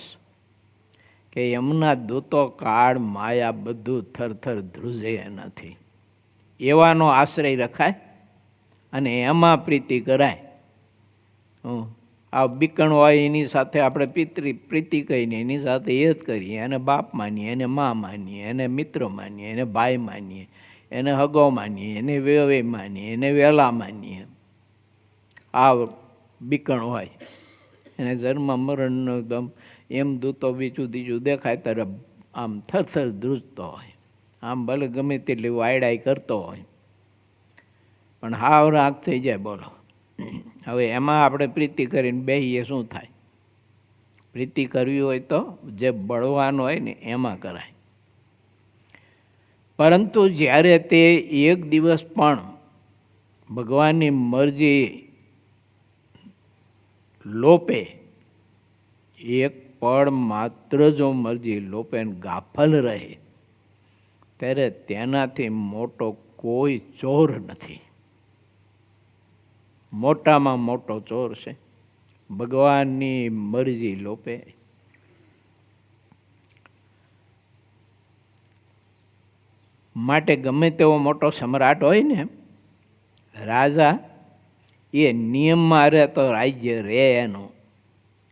કે એમના દૂતો કાળ માયા બધું થરથર ધ્રુજે નથી. એવાનો આશ્રય રખાય અને એમાં પ્રીતિ કરાય. આ બીકણ હોય એની સાથે આપણે પ્રીતિ કહીને એની સાથે એ જ કરીએ, એને બાપ માનીએ, એને મા માનીએ, એને મિત્ર માનીએ, એને ભાઈ માનીએ, એને હગો માનીએ, એને વેવે માનીએ, એને વેલા માનીએ. આ બીકણ હોય એને જન્મ મરણનો દમ એમ દૂતો બીજું ત્રીજું દેખાય ત્યારે આમ થરથર ધ્રુજતો હોય. આમ ભલે ગમે તેટલી વાયડાઈ કરતો હોય પણ હાવ રાગ થઈ જાય, બોલો. હવે એમાં આપણે પ્રીતિ કરીને બેહીએ શું થાય? પ્રીતિ કરવી હોય તો જે બળવાનું હોય ને એમાં કરાય. પરંતુ જ્યારે તે એક દિવસ પણ ભગવાનની મરજી લોપે, એક પળ માત્ર જો મરજી લોપે ગાફલ રહે, ત્યારે તેનાથી મોટો કોઈ ચોર નથી. મોટામાં મોટો ચોર છે ભગવાનની મરજી લોપે. માટે ગમે તેવો મોટો સમ્રાટ હોય ને, રાજા એ નિયમમાં રહે તો રાજ્ય રહે એનું,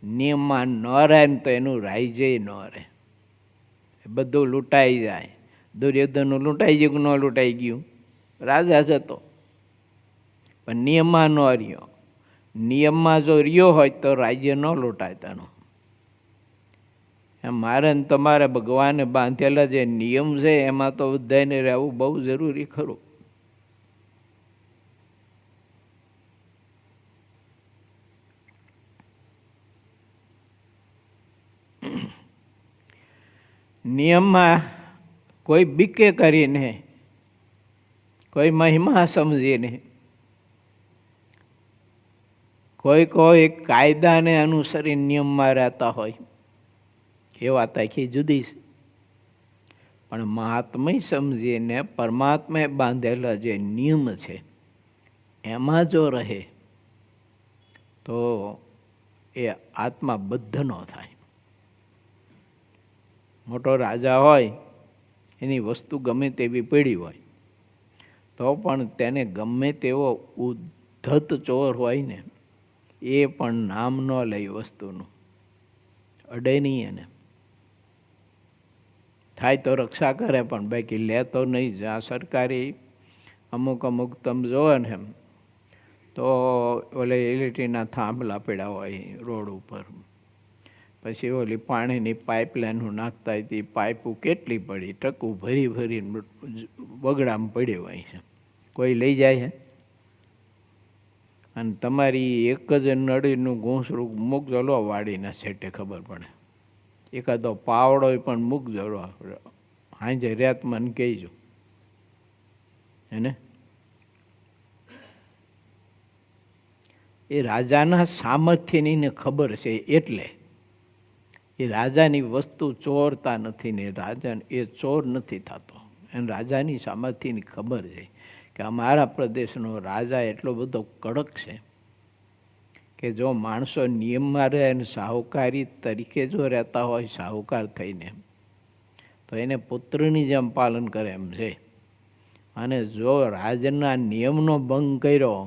નિયમમાં ન રહે ને તો એનું રાજ્ય ન રહે, બધું લૂંટાઈ જાય. દુર્યોધનનું લૂંટાઈ ગયું કે ન લૂંટાઈ ગયું? રાજા જ હતો પણ નિયમમાં ન રહ્યો. નિયમમાં જો રહ્યો હોય તો રાજ્ય ન લૂંટાય તેનું. એમ મારે ને તમારે ભગવાને બાંધેલા જે નિયમ છે એમાં તો બધાને રહેવું બહુ જરૂરી ખરું. નિયમમાં કોઈ બીકે કરીને, કોઈ મહિમા સમજીને, કોઈ કાયદાને અનુસરી નિયમમાં રહેતા હોય એ વાત આખી જુદી છે. પણ મહાત્મય સમજીને પરમાત્માએ બાંધેલા જે નિયમ છે એમાં જો રહે તો એ આત્મા બદ્ધ ન થાય. મોટો રાજા હોય, એની વસ્તુ ગમે તેવી પડી હોય તો પણ તેને ગમે તેવો ઉદ્ધત ચોર હોય ને એ પણ નામ ન લે વસ્તુનું, અડે નહીં. એને થાય તો રક્ષા કરે પણ બાકી લે તો નહીં. જ્યાં સરકારી અમુક તમે જોવો ને એમ તો ઓલે ઇલેક્ટ્રિકના થાંભલા પડ્યા હોય રોડ ઉપર, પછી ઓલી પાણીની પાઇપલાઇન નાખતા હતી, પાઇપો કેટલી પડી, ટકું ભરી ભરીને બગડામાં પડી હોય છે, કોઈ લઈ જાય છે? અને તમારી એક જ નળીનું ઘૂંસરું મૂકજો લો વાડીના છેટે ખબર પડે. એકાદો પાવડો પણ મૂકજો લો, હાંજે રેત મને કહેજો એને. એ રાજાના સામર્થ્યની ને ખબર છે એટલે એ રાજાની વસ્તુ ચોરતા નથી ને રાજાને એ ચોર નથી થતો. એને રાજાની સામર્થ્યની ખબર છે કે અમારા પ્રદેશનો રાજા એટલો બધો કડક છે કે જો માણસો નિયમમાં રહે અને સાહુકારી તરીકે જો રહેતા હોય સાહુકાર થઈને તો એને પુત્રની જેમ પાલન કરે એમ છે. અને જો રાજના નિયમનો ભંગ કર્યો,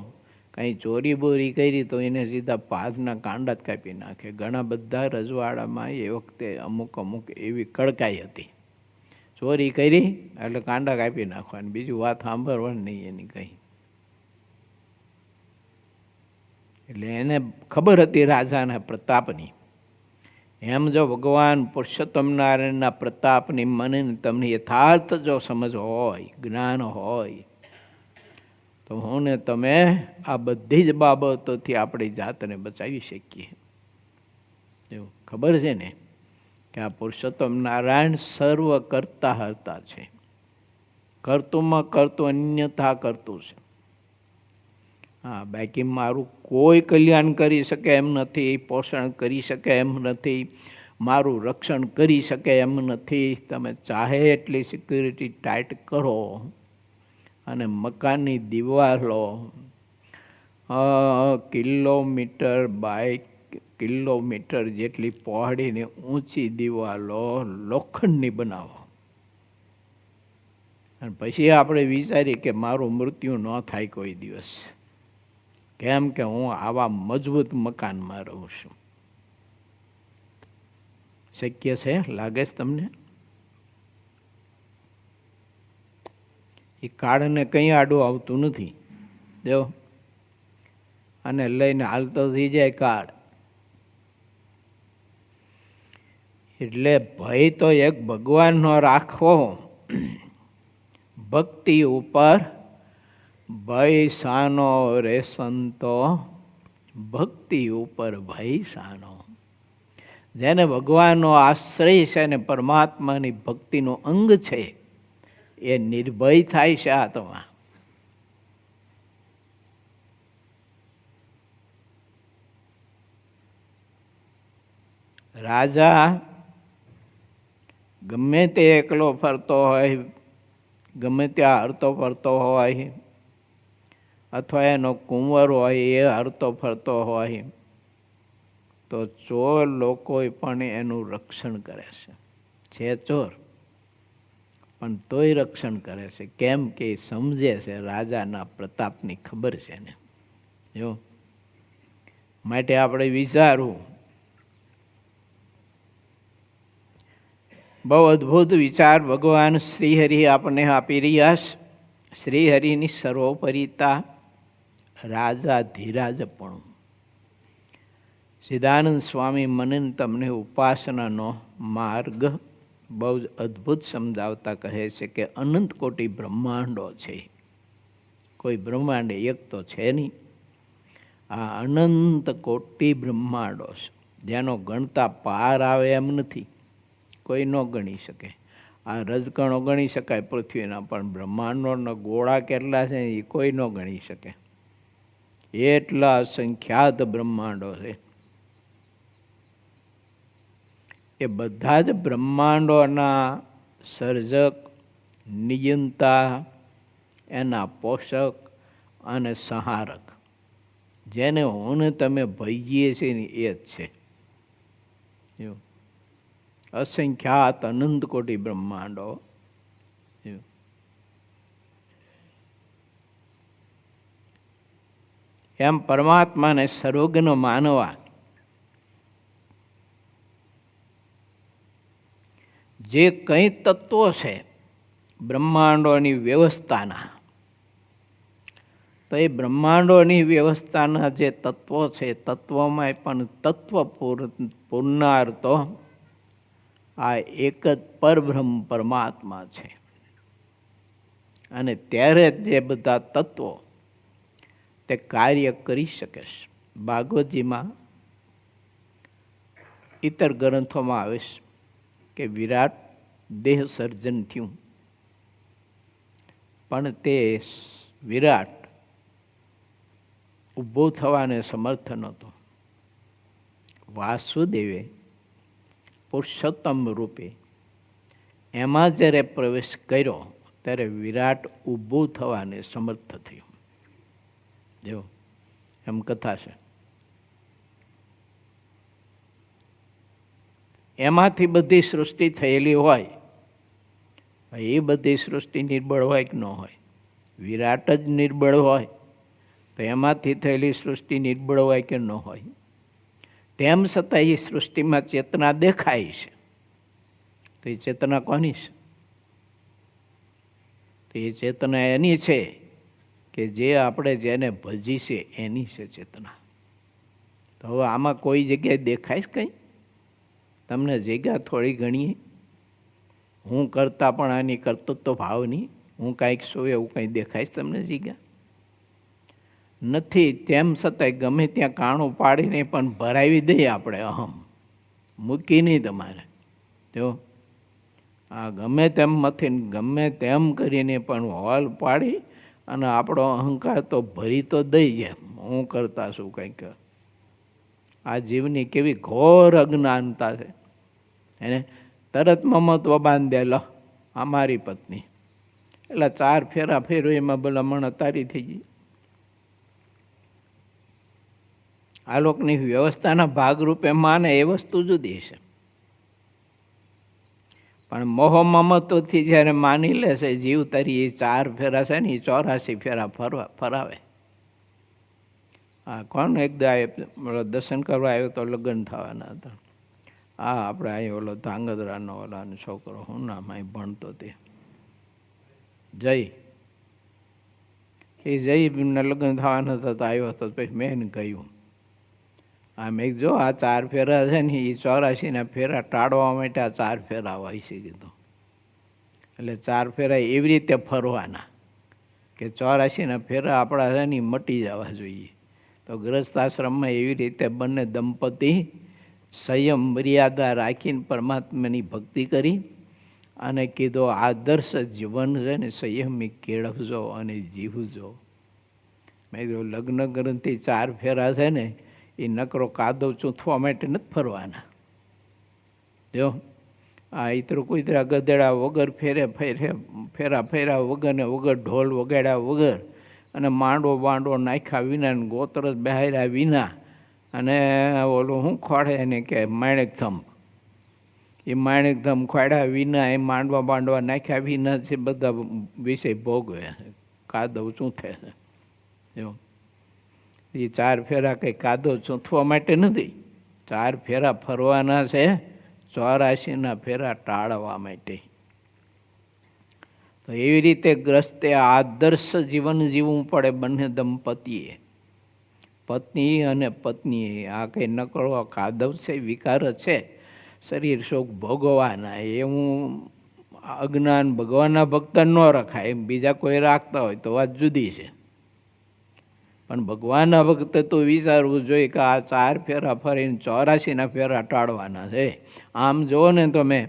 કંઈ ચોરી બોરી કરી તો એને સીધા પાથના કાંડા જ કાપી નાખે. ઘણા બધા રજવાડામાં એ વખતે અમુક એવી કડકાઈ હતી, ચોરી કરી એટલે કાંડા કાપી નાખવાની, બીજું વાત સાંભળવાની નહીં એની કંઈ. એટલે એને ખબર હતી રાજાના પ્રતાપની. એમ જો ભગવાન પુરુષોત્તમ નારાયણના પ્રતાપની મને તમને યથાર્થ જો સમજ હોય, જ્ઞાન હોય તો હું ને તમે આ બધી જ બાબતોથી આપણી જાતને બચાવી શકીએ. એવું ખબર છે ને કે આ પુરુષોત્તમ નારાયણ સર્વ કરતા હરતા છે. કરતુંમાં કરતું અન્યથા કરતું છે. હા, બાકી મારું કોઈ કલ્યાણ કરી શકે એમ નથી, પોષણ કરી શકે એમ નથી, મારું રક્ષણ કરી શકે એમ નથી. તમે ચાહે એટલી સિક્યુરિટી ટાઈટ કરો અને મકાનની દિવાલો કિલોમીટર બાય કિલોમીટર જેટલી પહોળીને ઊંચી દિવાલો લોખંડની બનાવો અને પછી આપણે વિચારીએ કે મારું મૃત્યુ ન થાય કોઈ દિવસ, કેમ કે હું આવા મજબૂત મકાનમાં રહું છું. શક્ય છે? લાગે છે તમને? એ કાળને કંઈ આડું આવતું નથી. જો અને લઈને હાલતો થઈ જાય કાળ. એટલે ભય તો એક ભગવાનનો રાખવો, ભક્તિ ઉપર ભય સાનો રે સંતો, ભક્તિ ઉપર ભય સાનો. જેને ભગવાનનો આશ્રય છે ને પરમાત્માની ભક્તિનું અંગ છે એ નિર્ભય થાય છે આત્મા. રાજા ગમે તે એકલો ફરતો હોય, ગમે ત્યાં હરતો ફરતો હોય, અથવા એનો કુંવર હોય એ હરતો ફરતો હોય, તો ચોર લોકો પણ એનું રક્ષણ કરે છે ચોર પણ તોય રક્ષણ કરે છે. કેમ કે સમજે છે રાજાના પ્રતાપની ખબર છે ને. જો માટે આપણે વિચારવું, બહુ અદ્ભુત વિચાર ભગવાન શ્રીહરિ આપણને આપી રહ્યા છે. શ્રીહરિની સર્વોપરિતા, રાજા ધીરાજપણું. સિદ્ધાનંદ સ્વામી મને તમને ઉપાસનાનો માર્ગ બહુ જ અદ્ભુત સમજાવતા કહે છે કે અનંત કોટી બ્રહ્માંડો છે, કોઈ બ્રહ્માંડ એક તો છે નહીં. આ અનંત કોટી બ્રહ્માંડો છે, જેનો ગણતા પાર આવે એમ નથી, કોઈ ન ગણી શકે. આ રજકણો ગણી શકાય પૃથ્વીના, પણ બ્રહ્માંડોના ગોળા કેટલા છે એ કોઈ ન ગણી શકે. એટલા સંખ્યાત બ્રહ્માંડો છે. એ બધા જ બ્રહ્માંડોના સર્જક, નિયંતા, એના પોષક અને સંહારક, જેને હું ને તમે ભજીએ છીએ ને એ જ છે. અસંખ્યાત અનંત કોટી બ્રહ્માંડો. એમ પરમાત્માને સર્વજ્ઞ માનવા જે કંઈ તત્વો છે બ્રહ્માંડોની વ્યવસ્થાના, તો એ બ્રહ્માંડોની વ્યવસ્થાના જે તત્વો છે, તત્વમાં પણ તત્વ પૂરનાર તો આ એક જ પરબ્રહ્મ પરમાત્મા છે. અને ત્યારે જે બધા તત્વો તે કાર્ય કરી શકે છે. ભાગવતજીમાં, ઇતર ગ્રંથોમાં આવે છે કે વિરાટ દેહ સર્જન થયું, પણ તે વિરાટ ઊભો થવાને સમર્થ નહોતો. વાસુદેવે પુરુષોત્તમ રૂપે એમાં જ્યારે પ્રવેશ કર્યો ત્યારે વિરાટ ઊભું થવાને સમર્થ થયું. જો એમ કથા છે. એમાંથી બધી સૃષ્ટિ થયેલી હોય, એ બધી સૃષ્ટિ નિર્બળ હોય કે ન હોય? વિરાટ જ નિર્બળ હોય તો એમાંથી થયેલી સૃષ્ટિ નિર્બળ હોય કે ન હોય? તેમ છતાં એ સૃષ્ટિમાં ચેતના દેખાય છે, તો એ ચેતના કોની છે? તો એ ચેતના એની છે કે જે આપણે જેને ભજી છે એની છે ચેતના. તો હવે આમાં કોઈ જગ્યાએ દેખાય છે કંઈ? તમને જગ્યા થોડી ઘણી હું કરતા પણ આની કર્તૃત્વ ભાવની, હું કાંઈક છું એવું કંઈ દેખાય છે તમને જગ્યા? નથી. તેમ છતાંય ગમે ત્યાં કાણું પાડીને પણ ભરાવી દઈએ આપણે, અહમ મૂકી નહીં તમારે. જો આ ગમે તેમ મથી ગમે તેમ કરીને પણ હોલ પાડી અને આપણો અહંકાર તો ભરી તો દઈ જાય, હું કરતા છું કંઈક. આ જીવની કેવી ઘોર અજ્ઞાનતા છે. એને તરત મમત્વ બાંધે, લો આ મારી પત્ની, એટલે 4 ફેરા ફેરો એમાં ભલામણ તારી થઈ ગઈ. આ લોકની વ્યવસ્થાના ભાગરૂપે માને એ વસ્તુ જુદી છે, પણ મોહ મમત્વથી જ્યારે માની લે છે જીવ તારી એ 4 ફેરા છે ને એ 84 ફેરા ફરાવે. હા, કોણ એકદા દર્શન કરવા આવ્યો તો લગ્ન થવાના હતા. હા, આપણે અહીં ઓલો ધાંગધ્રાનો ઓલાનો છોકરો, હું નામ અહીં ભણતો તે જય, એ જયને લગ્ન થવાના હતા તો આવ્યો હતો. પછી મેં એને કહ્યું, આ મેં જો આ 4 ફેરા છે ને એ 84ના ફેરા ટાળવા માટે આ 4 ફેરા હોય છે કીધું. એટલે 4 ફેરા એવી રીતે ફરવાના કે 84ના ફેરા આપણા છે ને મટી જવા જોઈએ. તો ગ્રસ્તાશ્રમમાં એવી રીતે બંને દંપતી સંયમ મર્યાદા રાખીને પરમાત્માની ભક્તિ કરી અને કીધું આદર્શ જીવન છે ને સંયમી કેળવજો અને જીવજો. મેં કીધું લગ્ન ગ્રંથિ 4 ફેરા છે ને એ નકરો કાદવ ચૂંથવા માટે નથી ફરવાના. જો આ ઇતરો કુતરા ગધેડા વગર ફેરા ફેરા વગર ને વગર ઢોલ વગાડ્યા વગર અને માંડો બાંડો નાખ્યા વિના ને ગોત્ર બહાર્યા વિના અને ઓલું શું ખોડે એને કે માણેક થંભ, એ માણેક થંભ ખોડ્યા વિના એ માંડવા બાંડવા નાખ્યા વિના છે બધા વિષય ભોગવે, કાદવ ચૂંથે છે. જો એ 4 ફેરા કંઈ કાદવ ચૂંથવા માટે નથી, 4 ફેરા ફરવાના છે 84ના ફેરા ટાળવા માટે. તો એવી રીતે ગ્રસ્તે આદર્શ જીવન જીવવું પડે બંને દંપતીએ. પત્ની અને પત્ની આ કંઈ નકળો કાદવ છે, વિકાર છે, શરીર સુખ ભોગવવાના. એ હું અજ્ઞાન ભગવાનના ભક્ત ન રખાય, બીજા કોઈ રાખતા હોય તો વાત જુદી છે. પણ ભગવાનના ભક્ત તો વિચારવું જોઈએ કે આ 4 ફેરા ફરીને 84ના ફેરા ટાળવાના છે. આમ જુઓ ને તમે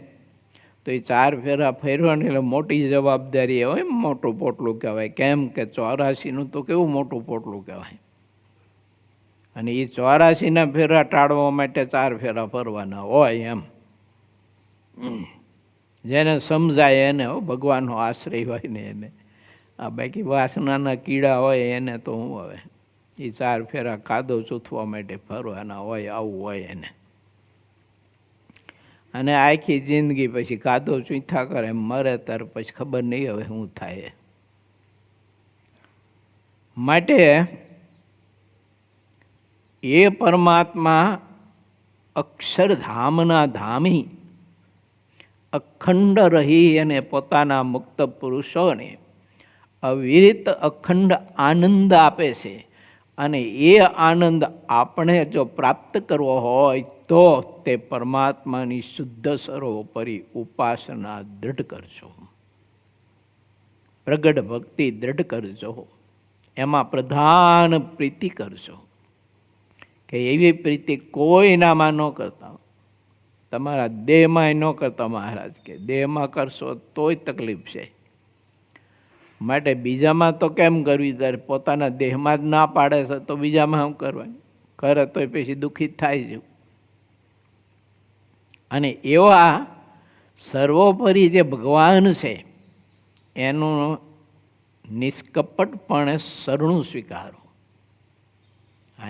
તો એ 4 ફેરા ફેરવાની એટલે મોટી જવાબદારી હોય, મોટું પોટલું કહેવાય. કેમ કે 84નું તો કેવું મોટું પોટલું કહેવાય. અને એ 84ના ફેરા ટાળવા માટે 4 ફેરા ફરવાના હોય એમ. જેને સમજાય એને ભગવાનનો આશ્રય હોય ને એને. આ બાકી વાસનાના કીડા હોય એને તો હું હવે એ 4 ફેરા કાદવ ચૂથવા માટે ફરવાના હોય, આવું હોય એને. અને આખી જિંદગી પછી કાદવ ચૂથા કરે, મરે ત્યારે પછી ખબર નહીં હવે શું થાય. માટે એ પરમાત્મા અક્ષરધામના ધામી અખંડ રહી અને પોતાના મુક્ત પુરુષોને અવિરત અખંડ આનંદ આપે છે. અને એ આનંદ આપણે જો પ્રાપ્ત કરવો હોય તો તે પરમાત્માની શુદ્ધ સર્વોપરી ઉપાસના દૃઢ કરજો, પ્રગટ ભક્તિ દૃઢ કરજો, એમાં પ્રધાન પ્રીતિ કરજો. કે એવી પ્રીતિ કોઈનામાં ન કરતા, તમારા દેહમાં ન કરતા મહારાજ. કે દેહમાં કરશો તોય તકલીફ છે. માટે બીજામાં તો કેમ કરવી? ત્યારે પોતાના દેહમાં જ ના પાડે છે તો બીજામાં શું કરવાનું? કરે તો પછી દુઃખી થાય છે. અને એવા સર્વોપરી જે ભગવાન છે એનું નિષ્કપટપણે શરણું સ્વીકારો.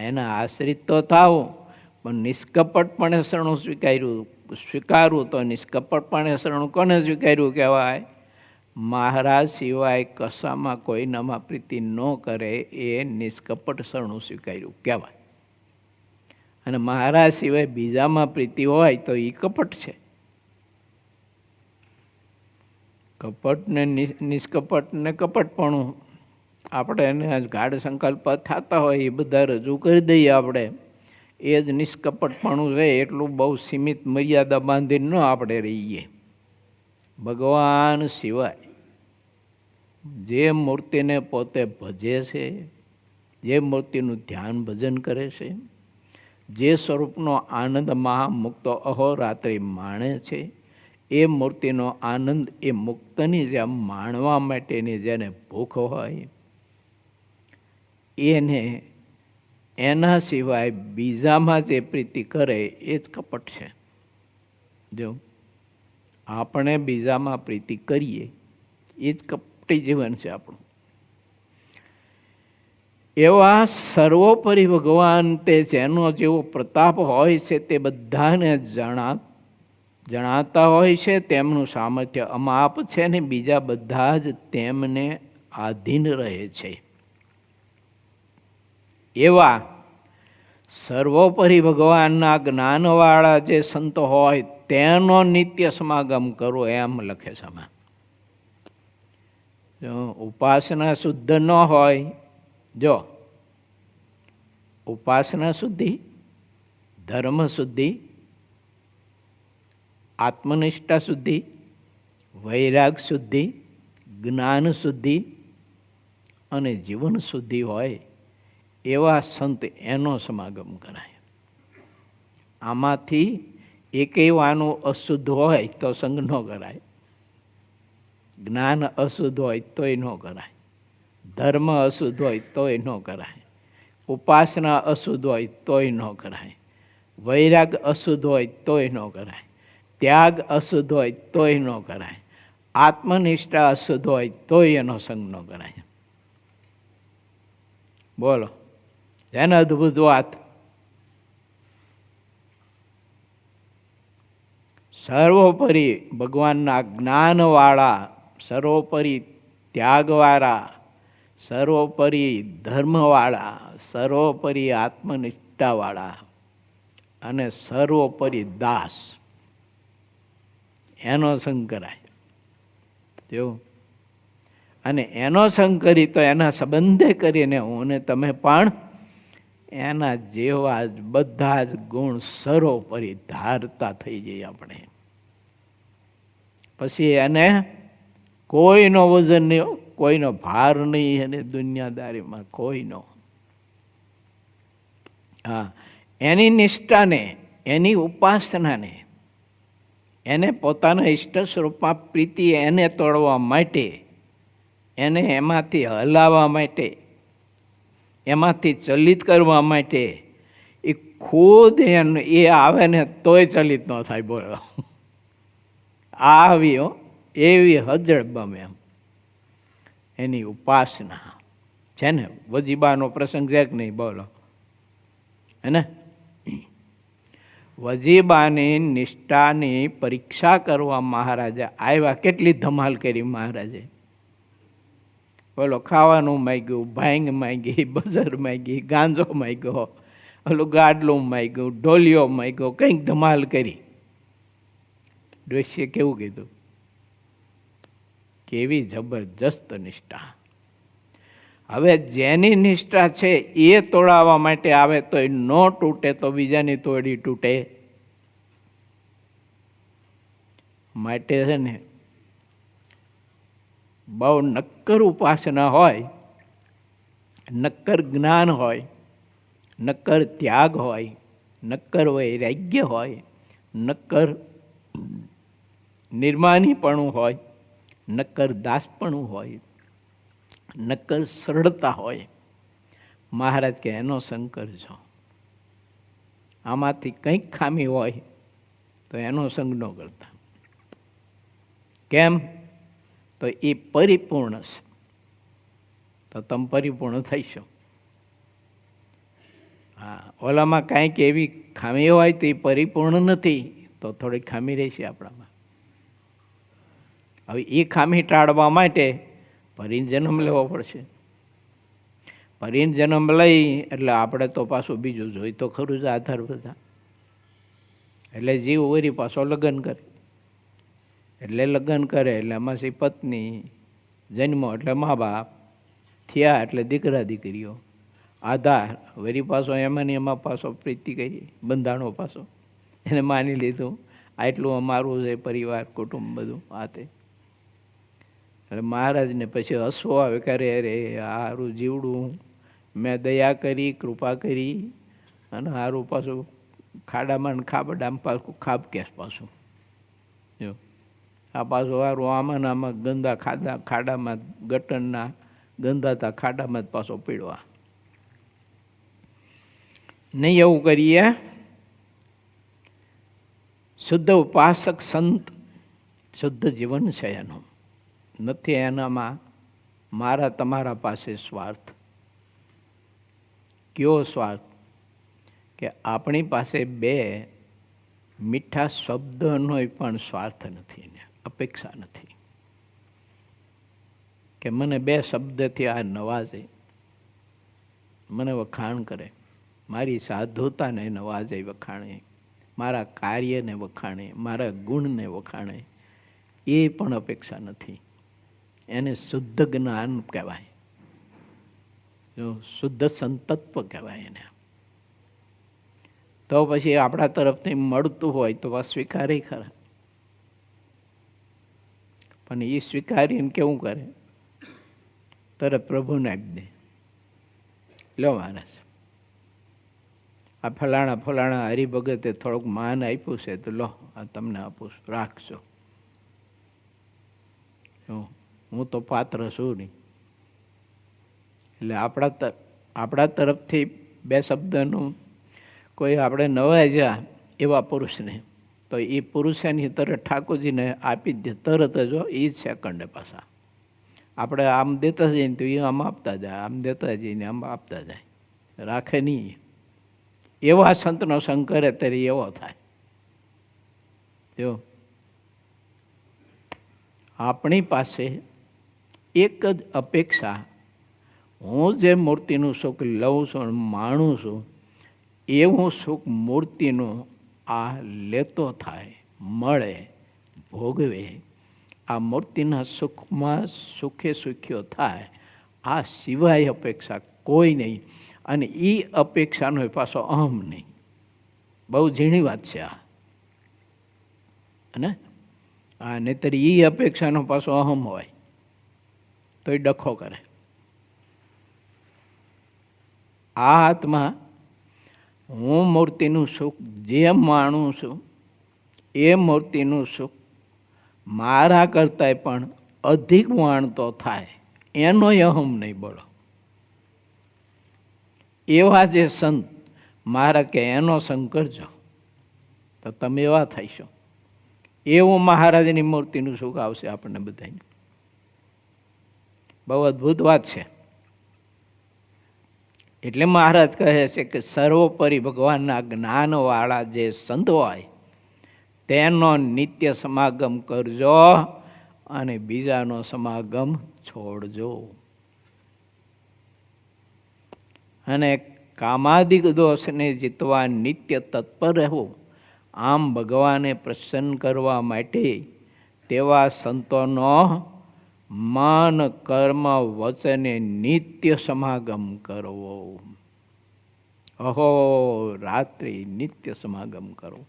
એના આશ્રિત તો થાવું, પણ નિષ્કપટપણે શરણું સ્વીકારવું તો નિષ્કપટપણે શરણું કોને સ્વીકાર્યું કહેવાય? મહારાજ સિવાય કશામાં કોઈનામાં પ્રીતિ ન કરે એ નિષ્કપટ શરણું સ્વીકાર્યું કહેવાય. અને મહારાજ સિવાય બીજામાં પ્રીતિ હોય તો એ કપટ છે. કપટ ને નિષ્કપટ ને કપટપણું આપણે એને ગાઢ સંકલ્પ થતા હોય એ બધા રજૂ કરી દઈએ આપણે. એ જ નિષ્કપટપણું છે. એટલું બહુ સીમિત મર્યાદા બાંધીને ન આપણે રહીએ. ભગવાન સિવાય જે મૂર્તિને પોતે ભજે છે, જે મૂર્તિનું ધ્યાન ભજન કરે છે, જે સ્વરૂપનો આનંદ મહામુક્તો અહોરાત્રિ માણે છે, એ મૂર્તિનો આનંદ એ મુક્તની જેમ માણવા માટેની જેને ભૂખ હોય એને એના સિવાય બીજામાં જે પ્રીતિ કરે એ જ કપટ છે. જો આપણે બીજામાં પ્રીતિ કરીએ એ જ કપટી જીવન છે આપણું. એવા સર્વોપરી ભગવાન તે જેનો જેવો પ્રતાપ હોય છે તે બધાને જણાતા હોય છે. તેમનું સામર્થ્ય અમાપ છે ને બીજા બધા જ તેમને આધીન રહે છે. એવા સર્વોપરી ભગવાનના જ્ઞાનવાળા જે સંતો હોય તેનો નિત્ય સમાગમ કરો એમ લખે છે. જો ઉપાસના શુદ્ધ ન હોય, જો ઉપાસના શુદ્ધિ, ધર્મ શુદ્ધિ, આત્મનિષ્ઠા શુદ્ધિ, વૈરાગ શુદ્ધિ, જ્ઞાન શુદ્ધિ અને જીવન શુદ્ધિ હોય એવા સંત એનો સમાગમ કરાય. આમાંથી એકેય વાનું અશુદ્ધ હોય તો સંગ ન કરાય, જ્ઞાન અશુદ્ધ હોય તોય ન કરાય, ધર્મ અશુદ્ધ હોય તોય ન કરાય, ઉપાસના અશુદ્ધ હોય તોય ન કરાય, વૈરાગ અશુદ્ધ હોય તોય ન કરાય, ત્યાગ અશુદ્ધ હોય તોય ન કરાય, આત્મનિષ્ઠા અશુદ્ધ હોય તોય એનો સંગ ન કરાય. બોલો, જેને અદ્ભુત વાત. સર્વોપરી ભગવાનના જ્ઞાનવાળા, સર્વોપરી ત્યાગવાળા, સર્વોપરી ધર્મવાળા, સર્વોપરી આત્મનિષ્ઠાવાળા અને સર્વોપરી દાસ એનો સંગ કરાય. જો અને એનો સંગ કરી તો એના સંબંધે કરીને હું ને તમે પણ એના જેવા જ બધા જ ગુણ સર્વોપરી ધારતા થઈ જઈએ આપણે. પછી એને કોઈનો વજન નહીં, કોઈનો ભાર નહીં, અને દુનિયાદારીમાં કોઈનો. હા, એની નિષ્ઠાને, એની ઉપાસનાને, એને પોતાના ઈષ્ટ સ્વરૂપમાં પ્રીતિ એને તોડવા માટે, એને એમાંથી હલાવવા માટે, એમાંથી ચલિત કરવા માટે એ ખુદ એ આવે ને તોય ચલિત ન થાય. બોલો, આવ્યો એવી હજળ બમે એમ એની ઉપાસના છે ને. વજીબાનો પ્રસંગ છે કે નહીં? બોલો હે ને. વજીબાની નિષ્ઠાની પરીક્ષા કરવા મહારાજે આવ્યા. કેટલી ધમાલ કરી મહારાજે. બોલો, ખાવાનું માંગ્યું, ભાંગ માંગી, બજાર માંગી, ગાંજો માંગ્યો, ઓલું ગાડલું માંગ્યું, ઢોલિયો માંગ્યો, કંઈક ધમાલ કરી. ડોશીએ કેવું કીધું? કેવી જબરજસ્ત નિષ્ઠા. હવે જેની નિષ્ઠા છે એ તોડાવવા માટે આવે તો એ ન તૂટે તો બીજાની તોડી તૂટે. માટે છે ને બહુ નક્કર ઉપાસના હોય, નક્કર જ્ઞાન હોય, નક્કર ત્યાગ હોય, નક્કર વૈરાગ્ય હોય, નક્કર નિર્માનીપણું હોય, નક્કર દાસપણું હોય, નક્કર સરળતા હોય. મહારાજ કે એનો સંગ કરજો. આમાંથી કંઈક ખામી હોય તો એનો સંગ ન કરતા. કેમ? તો એ પરિપૂર્ણ છે, તો તમે પરિપૂર્ણ થઈશો. હા, ઓલામાં કાંઈક એવી ખામી હોય તો એ પરિપૂર્ણ નથી, તો થોડીક ખામી રહેશે આપણામાં. હવે એ ખામી ટાળવા માટે ફરીને જન્મ લેવો પડશે. ફરીને જન્મ લઈ એટલે આપણે તો પાછું બીજું જોઈ તો ખરું જ આધાર બધા. એટલે જીવ વરી પાછો લગ્ન કરે, એટલે લગ્ન કરે એટલે એમાંથી પત્ની, જન્મ એટલે મા બાપ, થયા એટલે દીકરા દીકરીઓ, આધાર. વરી પાછો એમાં એમાં પાછો પ્રીતિ કરી, બંધાણો પાછો એને માની લીધું આટલું અમારું છે, પરિવાર કુટુંબ બધું આ તે. એટલે મહારાજને પછી હસવો આવે, કરે અરે હારું જીવડું મેં દયા કરી, કૃપા કરી, અને હારું પાછું ખાડામાં ખાબડામાં પાછું ખાબ કેસ પાછું. જો આ પાછું હારું આમાં આમાં ગંદા ખાડામાં, ગટરના ગંદાતા ખાડામાં જ પાછો પીડવા. નહીં એવું કરીએ. શુદ્ધ ઉપાસક સંત શુદ્ધ જીવન છે એનું. નથી એનામાં મારા તમારા પાસે સ્વાર્થ. કયો સ્વાર્થ? કે આપણી પાસે બે મીઠા શબ્દનો પણ સ્વાર્થ નથી, એને અપેક્ષા નથી કે મને બે શબ્દથી આ નવાજે, મને વખાણ કરે, મારી સાધુતાને નવાજે, વખાણે, મારા કાર્યને વખાણે, મારા ગુણને વખાણે. એ પણ અપેક્ષા નથી. એને શુદ્ધ જ્ઞાન કહેવાય, શુદ્ધ સંતત્વ કહેવાય એને. તો પછી આપણા તરફથી મળતું હોય તો સ્વીકારે ખરા, પણ એ સ્વીકારીને કેવું કરે? તરત પ્રભુને આપી દે. લો મહારાજ, આ ફલાણા ફલાણા હરિભગતે થોડુંક માન આપ્યું છે તો લો આ તમને આપું છું, રાખજો. હું તો પાત્ર છું નહીં. એટલે આપણા તરફથી બે શબ્દનું કોઈ આપણે નવાજ્યા એવા પુરુષને, તો એ પુરુષની તરત ઠાકોરજીને આપી જ દે તરત જ. એ જ સેકન્ડે પાછા આપણે આમ દેતા જઈએ તો એ આમ આપતા જાય, આમ દેતા જઈને આમ આપતા જાય, રાખે નહીં. એવા સંતનો સંગ કરે ત્યારે એવો થાય. જો આપણી પાસે એક જ અપેક્ષા, હું જે મૂર્તિનું સુખ લઉં છું, માણું છું, એવું સુખ મૂર્તિનું આ લેતો થાય, મળે, ભોગવે, આ મૂર્તિના સુખમાં સુખે સુખ્યો થાય. આ સિવાય અપેક્ષા કોઈ નહીં. અને એ અપેક્ષાનો પાછો અહમ નહીં. બહુ ઝીણી વાત છે આ. અને હા, નહીતર એ અપેક્ષાનો પાછો અહમ હોય તો એ ડખો કરે. આ આત્મા હું મૂર્તિનું સુખ જે માણું છું એ મૂર્તિનું સુખ મારા કરતાંય પણ અધિક માણતો થાય એનો અહમ નહીં. બોલો, એવા જે સંત મારા કે એનો સંગ કરજો તો તમે એવા થઈશો. એવું મહારાજની મૂર્તિનું સુખ આવશે આપણને બધાને. બહુ અદ્ભુત વાત છે. એટલે મહારાજ કહે છે કે સર્વોપરી ભગવાનના જ્ઞાનવાળા જે સંત હોય તેનો નિત્ય સમાગમ કરજો અને બીજાનો સમાગમ છોડજો. અને કામાદિક દોષને જીતવા નિત્ય તત્પર રહેવું. આમ ભગવાને પ્રસન્ન કરવા માટે તેવા સંતોનો મન કર્મ વચને નિત્ય સમાગમ કરવો. અહો રાત્રિ નિત્ય સમાગમ કરવો.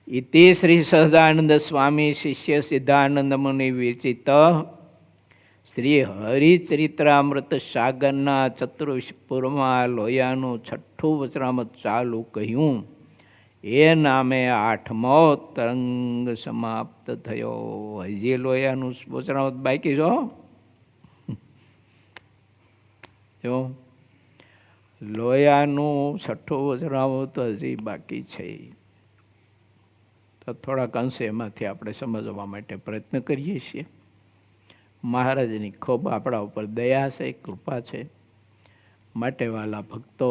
ઇતિ શ્રી સહજાનંદ સ્વામી શિષ્ય સિદ્ધાનંદ મુનિ વિરચિત શ્રી હરિચરિત્રામૃત સાગરના ચતુર્વિશપુરમાં લોયાનું 6ઠું વચનામૃત ચાલુ કહ્યું. એ નામે 8મો તરંગ સમાપ્ત થયો. હજી લોયાનું વચનામૃત બાકી છો. જો લોયાનું 6ઠું વચનામૃત હજી બાકી છે. તો થોડાક અંશે એમાંથી આપણે સમજવા માટે પ્રયત્ન કરીએ છીએ. મહારાજની ખૂબ આપણા ઉપર દયા છે, કૃપા છે. માટે વાલા ભક્તો,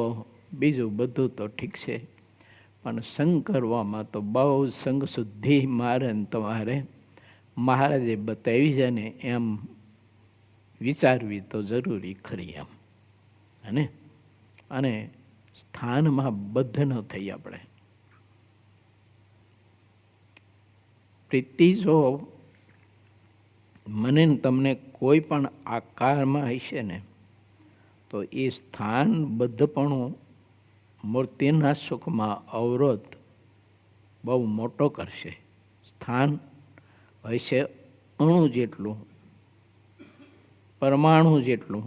બીજું બધું તો ઠીક છે, પણ સંગ કરવામાં તો બહુ સંગ શુદ્ધિ મારે ને તમારે મહારાજે બતાવી છે ને એમ વિચારવી તો જરૂરી ખરી એમ. અને સ્થાનમાં બદ્ધ ન થઈ આપણે. પ્રીતિ જો મને તમને કોઈ પણ આકારમાં હશે ને તો એ સ્થાન બધપણું મૂર્તિના સુખમાં અવરોધ બહુ મોટો કરશે. સ્થાન હશે અણુ જેટલું, પરમાણુ જેટલું,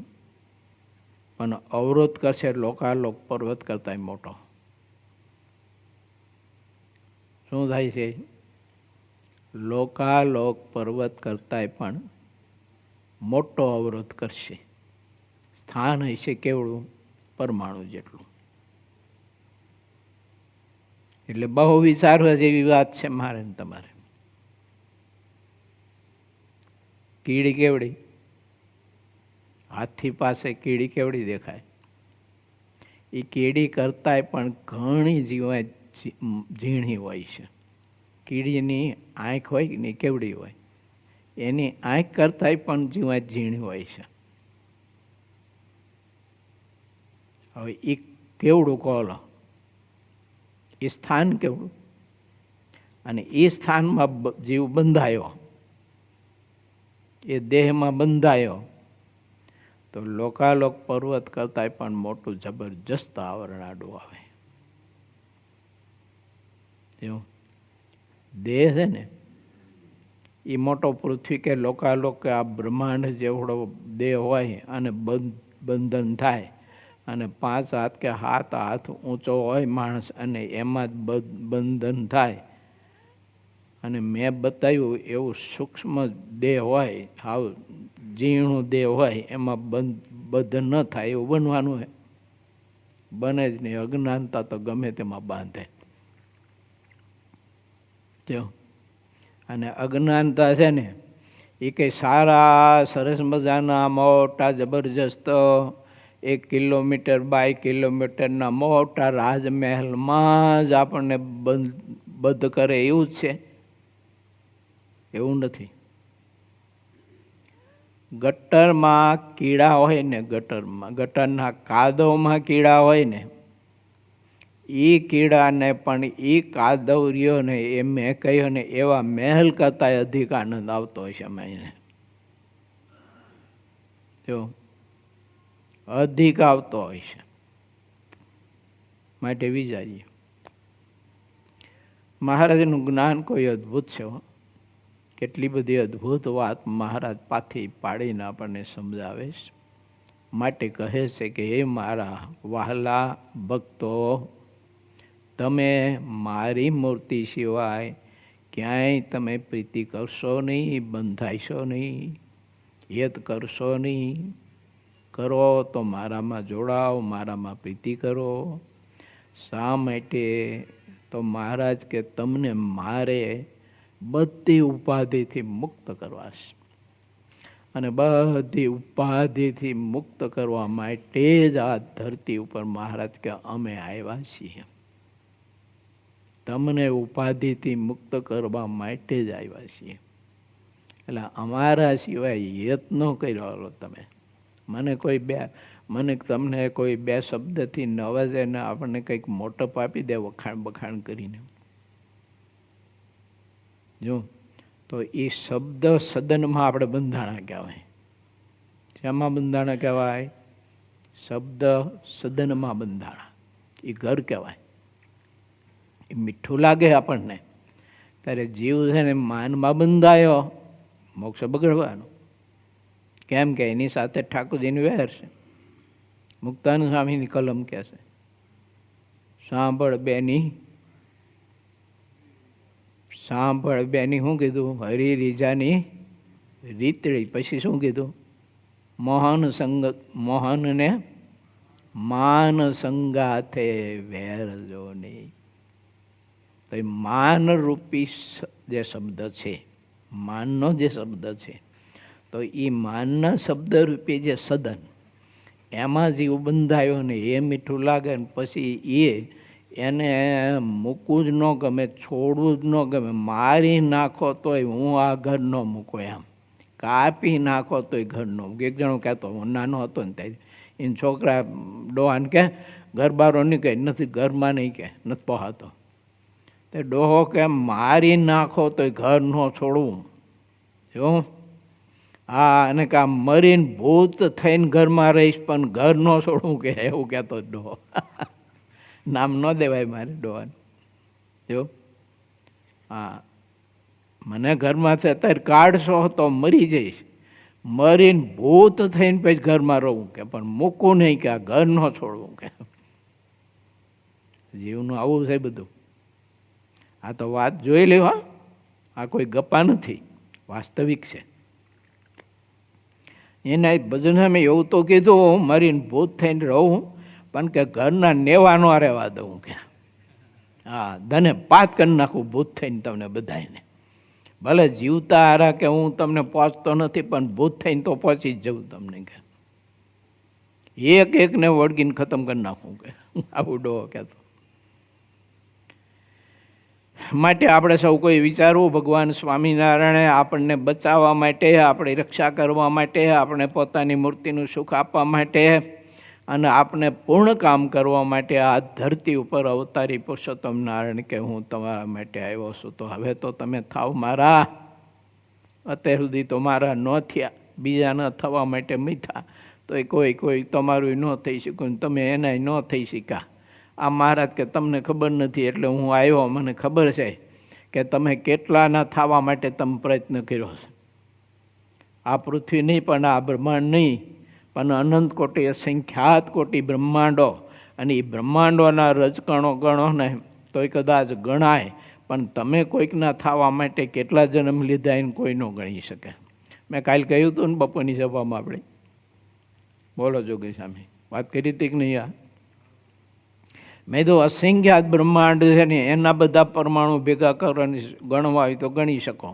પણ અવરોધ કરશે લોકાલોક પર્વત કરતાંય મોટો. શું થાય છે? લોકાલોક પર્વત કરતાંય પણ મોટો અવરોધ કરશે. સ્થાન હશે કેવડું? પરમાણુ જેટલું. એટલે બહુ વિચારવા જેવી વાત છે મારે ને તમારે. કીડી કેવડી? હાથી પાસે કીડી કેવડી દેખાય? એ કીડી કરતાંય પણ ઘણી જીવાત ઝીણી હોય છે. કીડીની આંખ હોય ને કેવડી હોય? એની આંખ કરતાંય પણ જીવાત ઝીણી હોય છે. હવે એ કેવડું કોલો? એ સ્થાન કેવડું? અને એ સ્થાનમાં જીવ બંધાયો, એ દેહમાં બંધાયો તો લોકાલોક પર્વત કરતાંય પણ મોટું જબરજસ્ત આવરણ આડું આવે. એવું દેહ છે ને એ મોટો પૃથ્વી કે લોકાલોક કે આ બ્રહ્માંડ જેવડો દેહ હોય અને બંધન થાય અને 5 હાથ કે 7 હાથ ઊંચો હોય માણસ અને એમાં જ બંધન થાય. અને મેં બતાવ્યું એવું સૂક્ષ્મ દેહ હોય, હાવ ઝીણું દેહ હોય, એમાં બંધન ન થાય એવું બનવાનું હોય? બને જ નહીં. અજ્ઞાનતા તો ગમે તેમાં બાંધે. અને અજ્ઞાનતા છે ને એ કંઈ સારા સરસ મજાના મોટા જબરજસ્ત 1 કિલોમીટર બાય કિલોમીટરના મોટા રાજમહેલમાં જ આપણને બંધ કરે એવું જ છે? એવું નથી. ગટરમાં કીડા હોય ને, ગટરના કાદવમાં કીડા હોય ને, એ કીડાને પણ એ કાદવ રહ્યો ને એ મેં કહ્યું ને એવા મહેલ કરતાં અધિક આનંદ આવતો હોય છે એને. જો અધિક આવતો હોય છે. માટે વિચારીએ. મહારાજનું જ્ઞાન કોઈ અદ્ભુત છે. કેટલી બધી અદ્ભુત વાત મહારાજ પાથી પાડીને આપણને સમજાવે છે. માટે કહે છે કે હે મારા વહાલા ભક્તો, તમે મારી મૂર્તિ સિવાય ક્યાંય તમે પ્રીતિ કરશો નહીં, બંધાઈશો નહીં, હેત કરશો નહીં. કરો તો મારામાં જોડાઓ, મારામાં પ્રીતિ કરો. શા માટે? તો મહારાજ કે તમને મારે બધી ઉપાધિથી મુક્ત કરવા છે. અને બધી ઉપાધિથી મુક્ત કરવા માટે જ આ ધરતી ઉપર મહારાજ કે અમે આવ્યા છીએ. તમને ઉપાધિથી મુક્ત કરવા માટે જ આવ્યા છીએ. એટલે અમારા સિવાય હેત ન કર્યો. તમે મને તમને કોઈ બે શબ્દથી નવાજે ને આપણને કંઈક મોટપ આપી દે વખાણ બખાણ કરીને, જો તો એ શબ્દ સદનમાં આપણે બંધાણા કહેવાય. શેમાં બંધાણા કહેવાય? શબ્દ સદનમાં બંધાણા. એ ઘર કહેવાય. એ મીઠું લાગે આપણને ત્યારે જીવ છે ને માનમાં બંધાયો, મોક્ષ બગડવાનો. કેમ કે એની સાથે ઠાકોરજીની વેર છે. મુક્તાનંદ સ્વામીની કલમ કહે છે, સાંભળ બેની શું કીધું? હરી રીજાની રીતળી. પછી શું કીધું? મોહનને માન સંગાથે વેરજો નહીં. તો એ માન રૂપી જે શબ્દ છે, માનનો જે શબ્દ છે, તો એ માનના શબ્દ રૂપી જે સદન, એમાં જીવ બંધાયો ને એ મીઠું લાગે ને પછી એને મૂકવું જ ન ગમે, છોડવું જ ન ગમે. મારી નાખો તોય હું આ ઘર ન મૂકો, એમ કાપી નાખો તોય ઘર ન મૂકો. એક જણો કહેતો, હું નાનો હતો ને ત્યારે એને છોકરા ડોહાને કે ઘર બારો નીકળે, નથી ઘરમાં નહીં કે નથી પહાતો. તે ડોહો કે મારી નાખો તોય ઘર ન છોડવું. જો હા, અને કે મરીને ભૂત થઈને ઘરમાં રહીશ પણ ઘર ન છોડવું, કે એવું કહેતો ડોહો. નામ ન દેવાય મારે ડોહાને. જો હા, મને ઘરમાંથી અત્યારે કાઢશો તો મરી જઈશ, મરીને ભૂત થઈને પછી ઘરમાં રહું કે પણ મૂકવું નહીં, કે આ ઘર ન છોડવું. કે જીવનું આવું છે બધું. આ તો વાત જોઈ લેવા, આ કોઈ ગપ્પા નથી, વાસ્તવિક છે. એના ભજનમાં એવું તો કીધું, મરીને ભૂત થઈને રહું પણ કે ઘરના નેવા ન રહેવા દઉં. કે હા, ધને પાત કરી નાખું ભૂત થઈને તમને બધાને. ભલે જીવતા હારા કે હું તમને પહોંચતો નથી પણ ભૂત થઈને તો પહોંચી જ જવું તમને. કે એક એકને વળગીને ખતમ કરી નાખું. કે આવું ડોહો કહેતો. માટે આપણે સૌ કોઈ વિચારવું, ભગવાન સ્વામિનારાયણે આપણને બચાવવા માટે, આપણી રક્ષા કરવા માટે, આપણે પોતાની મૂર્તિનું સુખ આપવા માટે અને આપણે પૂર્ણ કામ કરવા માટે આ ધરતી ઉપર અવતારી પુરુષોત્તમ નારાયણ કે હું તમારા માટે આવ્યો છું. તો હવે તો તમે થાવ મારા. અત્યાર સુધી તો મારા ન થયા, બીજા ન થવા માટે મીઠા, તો એ કોઈ તમારું ન થઈ શક્યું, તમે એના ન થઈ શક્યા. આ મહારાજ કે તમને ખબર નથી એટલે હું આવ્યો, મને ખબર છે કે તમે કેટલાના થવા માટે તમે પ્રયત્ન કર્યો છે. આ પૃથ્વી નહીં પણ આ બ્રહ્માંડ નહીં પણ અનંત કોટી, અસંખ્યાત કોટી બ્રહ્માંડો, અને એ બ્રહ્માંડોના રજકણો ગણો ને તોય કદાચ ગણાય, પણ તમે કોઈકના થવા માટે કેટલા જન્મ લીધા એને કોઈ ન ગણી શકે. મેં કાલે કહ્યું હતું ને બપોરની સભામાં, આપણે બોલો જોગી સામે વાત કરી હતી કે નહીં? આ મેં તો અસંખ્યાત બ્રહ્માંડ છે ને એના બધા પરમાણુ ભેગા કરવાની ગણવા હોય તો ગણી શકો,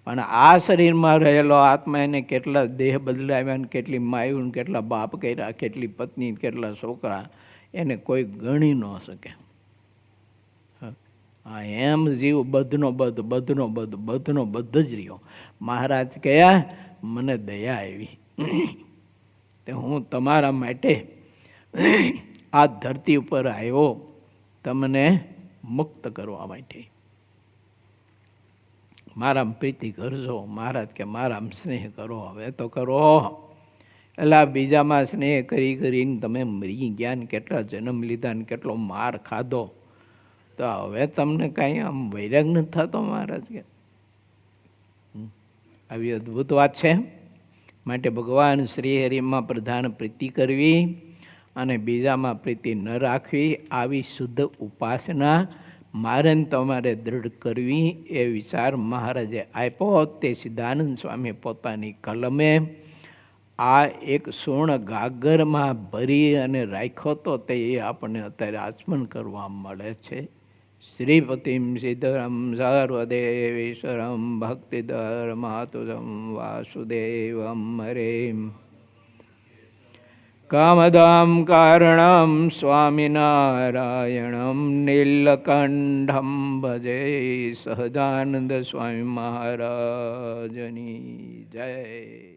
પણ આ શરીરમાં રહેલો આત્મા એને કેટલા દેહ બદલાવ્યા ને કેટલી માયું ને કેટલા બાપ કર્યા, કેટલી પત્ની, કેટલા છોકરા, એને કોઈ ગણી ન શકે. હા, એમ જીવ બધનો બધ જ રહ્યો. મહારાજ કહ્યા મને દયા આવી તે હું તમારા માટે આ ધરતી ઉપર આવ્યો તમને મુક્ત કરવા માટે. મારામાં પ્રીતિ કરજો. મહારાજ કે મારામાં સ્નેહ કરો, હવે તો કરો. એટલે આ બીજામાં સ્નેહ કરી કરીને તમે મરી ગયા ને કેટલા જન્મ લીધા ને કેટલો માર ખાધો, તો હવે તમને કાંઈ આમ વૈરાગ નથી થતો મહારાજ કે? આવી અદ્ભુત વાત છે. માટે ભગવાન શ્રી હરિમાં પ્રધાન પ્રીતિ કરવી અને બીજામાં પ્રીતિ ન રાખવી, આવી શુદ્ધ ઉપાસના મારે તમારે દૃઢ કરવી એ વિચાર મહારાજે આપ્યો. તે સિદ્ધાનંદ સ્વામી પોતાની કલમે આ એક સુવર્ણ ગાગરમાં ભરી અને રાખ્યો તો તે આપણને અત્યારે આચમન કરવા મળે છે. શ્રીપતિમ સિદ્ધરમ સર્વદેવેશ્વરમ ભક્તિધર્માતુજમ વાસુદેવમ હરેમ કામદામ કારણમ સ્વામિનારાયણમ નીલકંઠમ ભજે સહજાનંદ સ્વામી મહારાજની જય.